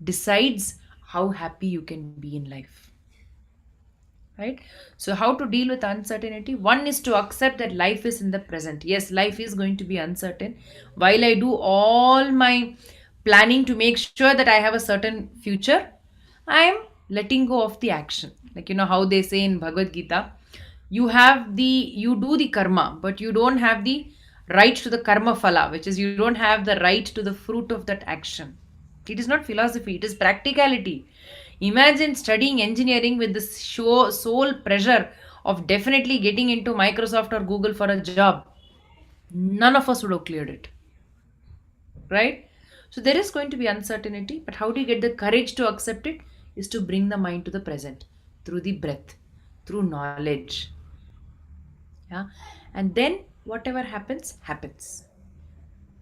Decides how happy you can be in life. Right? So, how to deal with uncertainty? One is to accept that life is in the present. Yes, life is going to be uncertain. While I do all my planning to make sure that I have a certain future, I am letting go of the action. Like, how they say in Bhagavad Gita, you do the karma, but you don't have the right to the karma phala, which is you don't have the right to the fruit of that action. It is not philosophy, it is practicality. Imagine studying engineering with the sole pressure of definitely getting into Microsoft or Google for a job. None of us would have cleared it, right? So there is going to be uncertainty, but how do you get the courage to accept it? Is to bring the mind to the present through the breath, through knowledge. Yeah. And then whatever happens, happens,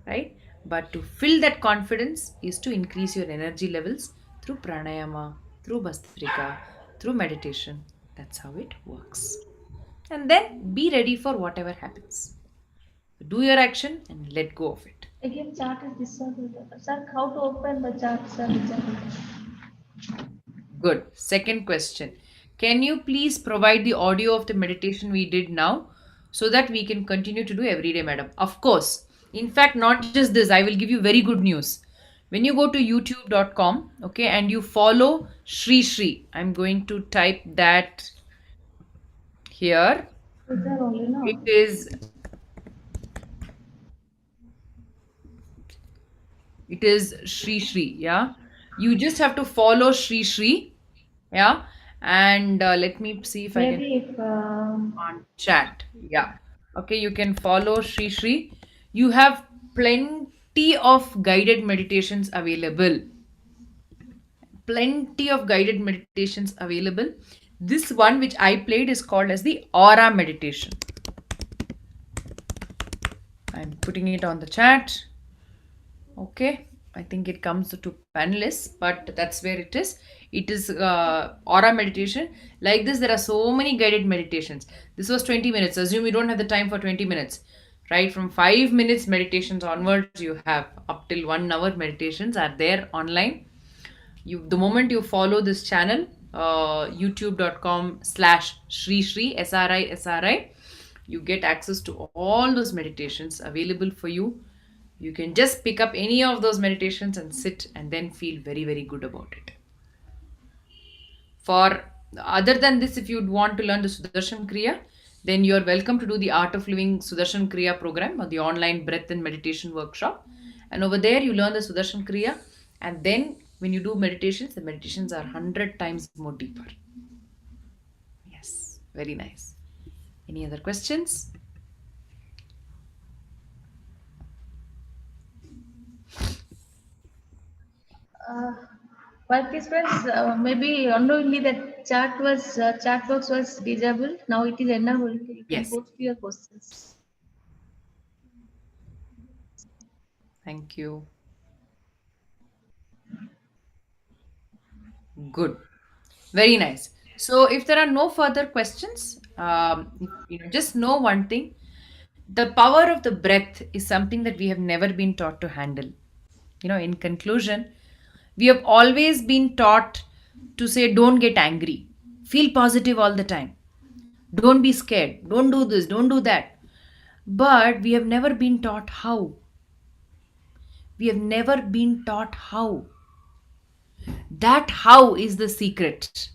right? But to fill that confidence is to increase your energy levels through pranayama, through Bastrika, through meditation. That's how it works. And then be ready for whatever happens. Do your action and let go of it. Again, chart is disabled. Sir, how to open the chart, sir? Disabled. Good. Second question. Can you please provide the audio of the meditation we did now so that we can continue to do every day, madam? Of course. In fact, not just this, I will give you very good news. When you go to youtube.com, okay, and you follow Shri Shri, I'm going to type that here. Is there only It no? is it is Shri Shri, yeah. You just have to follow Shri Shri, yeah. And let me see if I can Maybe if on chat. Yeah. Okay, you can follow Shri Shri. You have plenty of guided meditations available. Plenty of guided meditations available. This one which I played is called as the aura meditation. I'm putting it on the chat. Okay, I think it comes to panelists, but that's where it is. It is aura meditation. Like this, there are so many guided meditations. This was 20 minutes. Assume you don't have the time for 20 minutes, right? From 5 minutes meditations onwards, you have up till 1 hour meditations are there online. The moment you follow this channel, youtube.com/Sri Sri SRI, you get access to all those meditations available for you. You can just pick up any of those meditations and sit and then feel very, very good about it. For other than this, if you want to learn the Sudarshan Kriya, then you're welcome to do the Art of Living Sudarshan Kriya program or the online breath and meditation workshop. And over there, you learn the Sudarshan Kriya. And then when you do meditations, the meditations are 100 times more deeper. Yes, very nice. Any other questions? uh, participants, maybe unknowingly that chat box was disabled. Now it is enabled. You can Yes. post your questions. Thank you. Good. Very nice. So, if there are no further questions, just know one thing: the power of the breath is something that we have never been taught to handle. In conclusion, we have always been taught to say, "Don't get angry, feel positive all the time, don't be scared, don't do this, don't do that." But we have never been taught how. We have never been taught how. That how is the secret.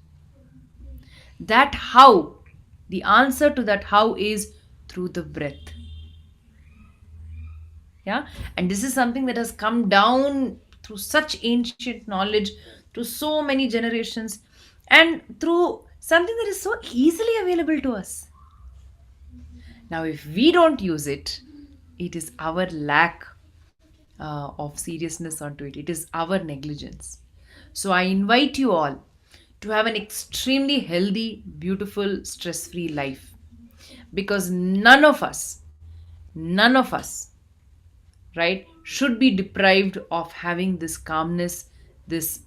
That how, the answer to that how is through the breath. Yeah. And this is something that has come down through such ancient knowledge, through so many generations, and through something that is so easily available to us. Now, if we don't use it, it is our lack of seriousness onto it. It is our negligence. So I invite you all to have an extremely healthy, beautiful, stress free life, because none of us, right, should be deprived of having this calmness, this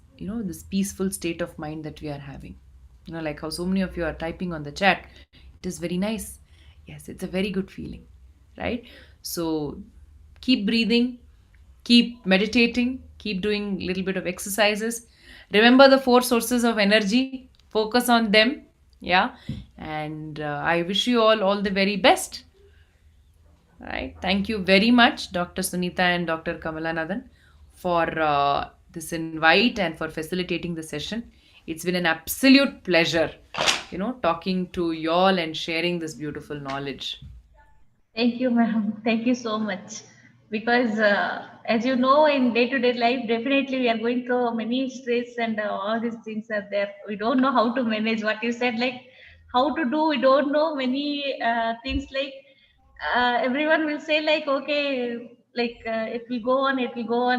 peaceful state of mind that we are having. Like how so many of you are typing on the chat. It is very nice. Yes, it's a very good feeling, right? So keep breathing, keep meditating, keep doing a little bit of exercises. Remember the four sources of energy, focus on them. Yeah. And I wish you all the very best. Right. Thank you very much, Dr. Sunita and Dr. Kamalanathan, for this invite and for facilitating the session. It's been an absolute pleasure, talking to y'all and sharing this beautiful knowledge. Thank you, ma'am. Thank you so much. Because as you know, in day-to-day life, definitely we are going through many stress and all these things are there. We don't know how to manage what you said, like how to do. We don't know many things like everyone will say like, okay, like it will go on,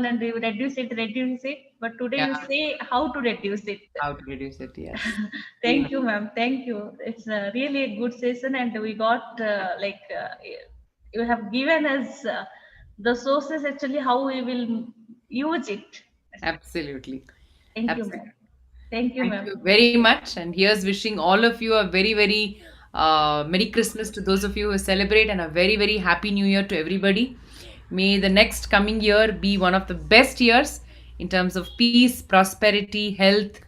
and we will reduce it. But today Yeah. you say how to reduce it. How to reduce it? Yes. Very Thank nice. you, ma'am. Thank you. It's really a good session, and we got you have given us the sources actually how we will use it. Absolutely. Thank you, Absolutely. ma'am. Thank you, Thank ma'am. you very much. And here's wishing all of you a very, very Merry Christmas to those of you who celebrate, and a very, very Happy New Year to everybody. May the next coming year be one of the best years in terms of peace, prosperity, health,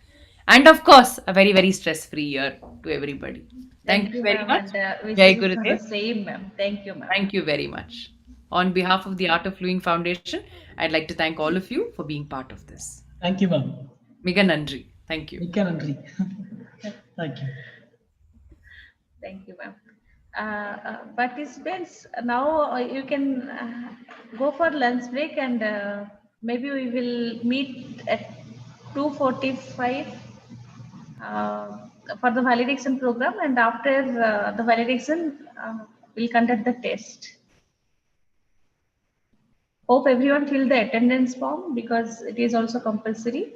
and of course, a very, very stress free year to everybody. Thank Thank you you, very ma'am, much. and Jai wishes for Gurudev. the same, ma'am. Thank you, ma'am. Thank you very much. On behalf of the Art of Flowing Foundation, I'd like to thank all of you for being part of this. Thank you, ma'am. Mega Nandri. Thank you. Mika Nandri. Thank you. Thank you, ma'am. Participants, now you can go for lunch break, and maybe we will meet at 2:45 for the validation program, and after the validation, we'll conduct the test. Hope everyone fill the attendance form because it is also compulsory.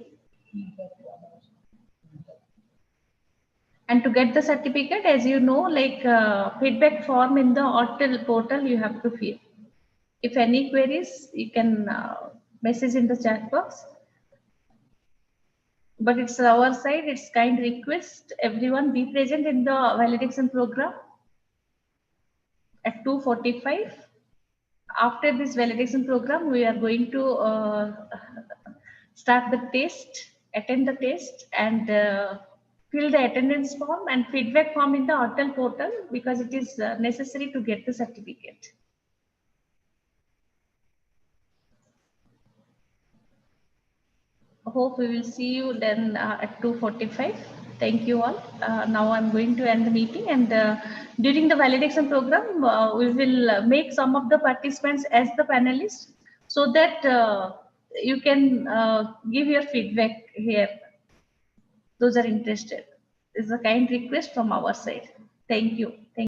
And to get the certificate, as you know, like feedback form in the hotel portal, you have to fill. If any queries, you can message in the chat box. But it's our side, it's kind request everyone be present in the validation program at 2:45. After this validation program, we are going to start the test, attend the test, and fill the attendance form and feedback form in the hotel portal because it is necessary to get the certificate. Hope we will see you then at 2:45. Thank you all. Now I'm going to end the meeting, and during the validation program, we will make some of the participants as the panelists so that you can give your feedback here. Those are interested. This is a kind request from our side. Thank you. Thank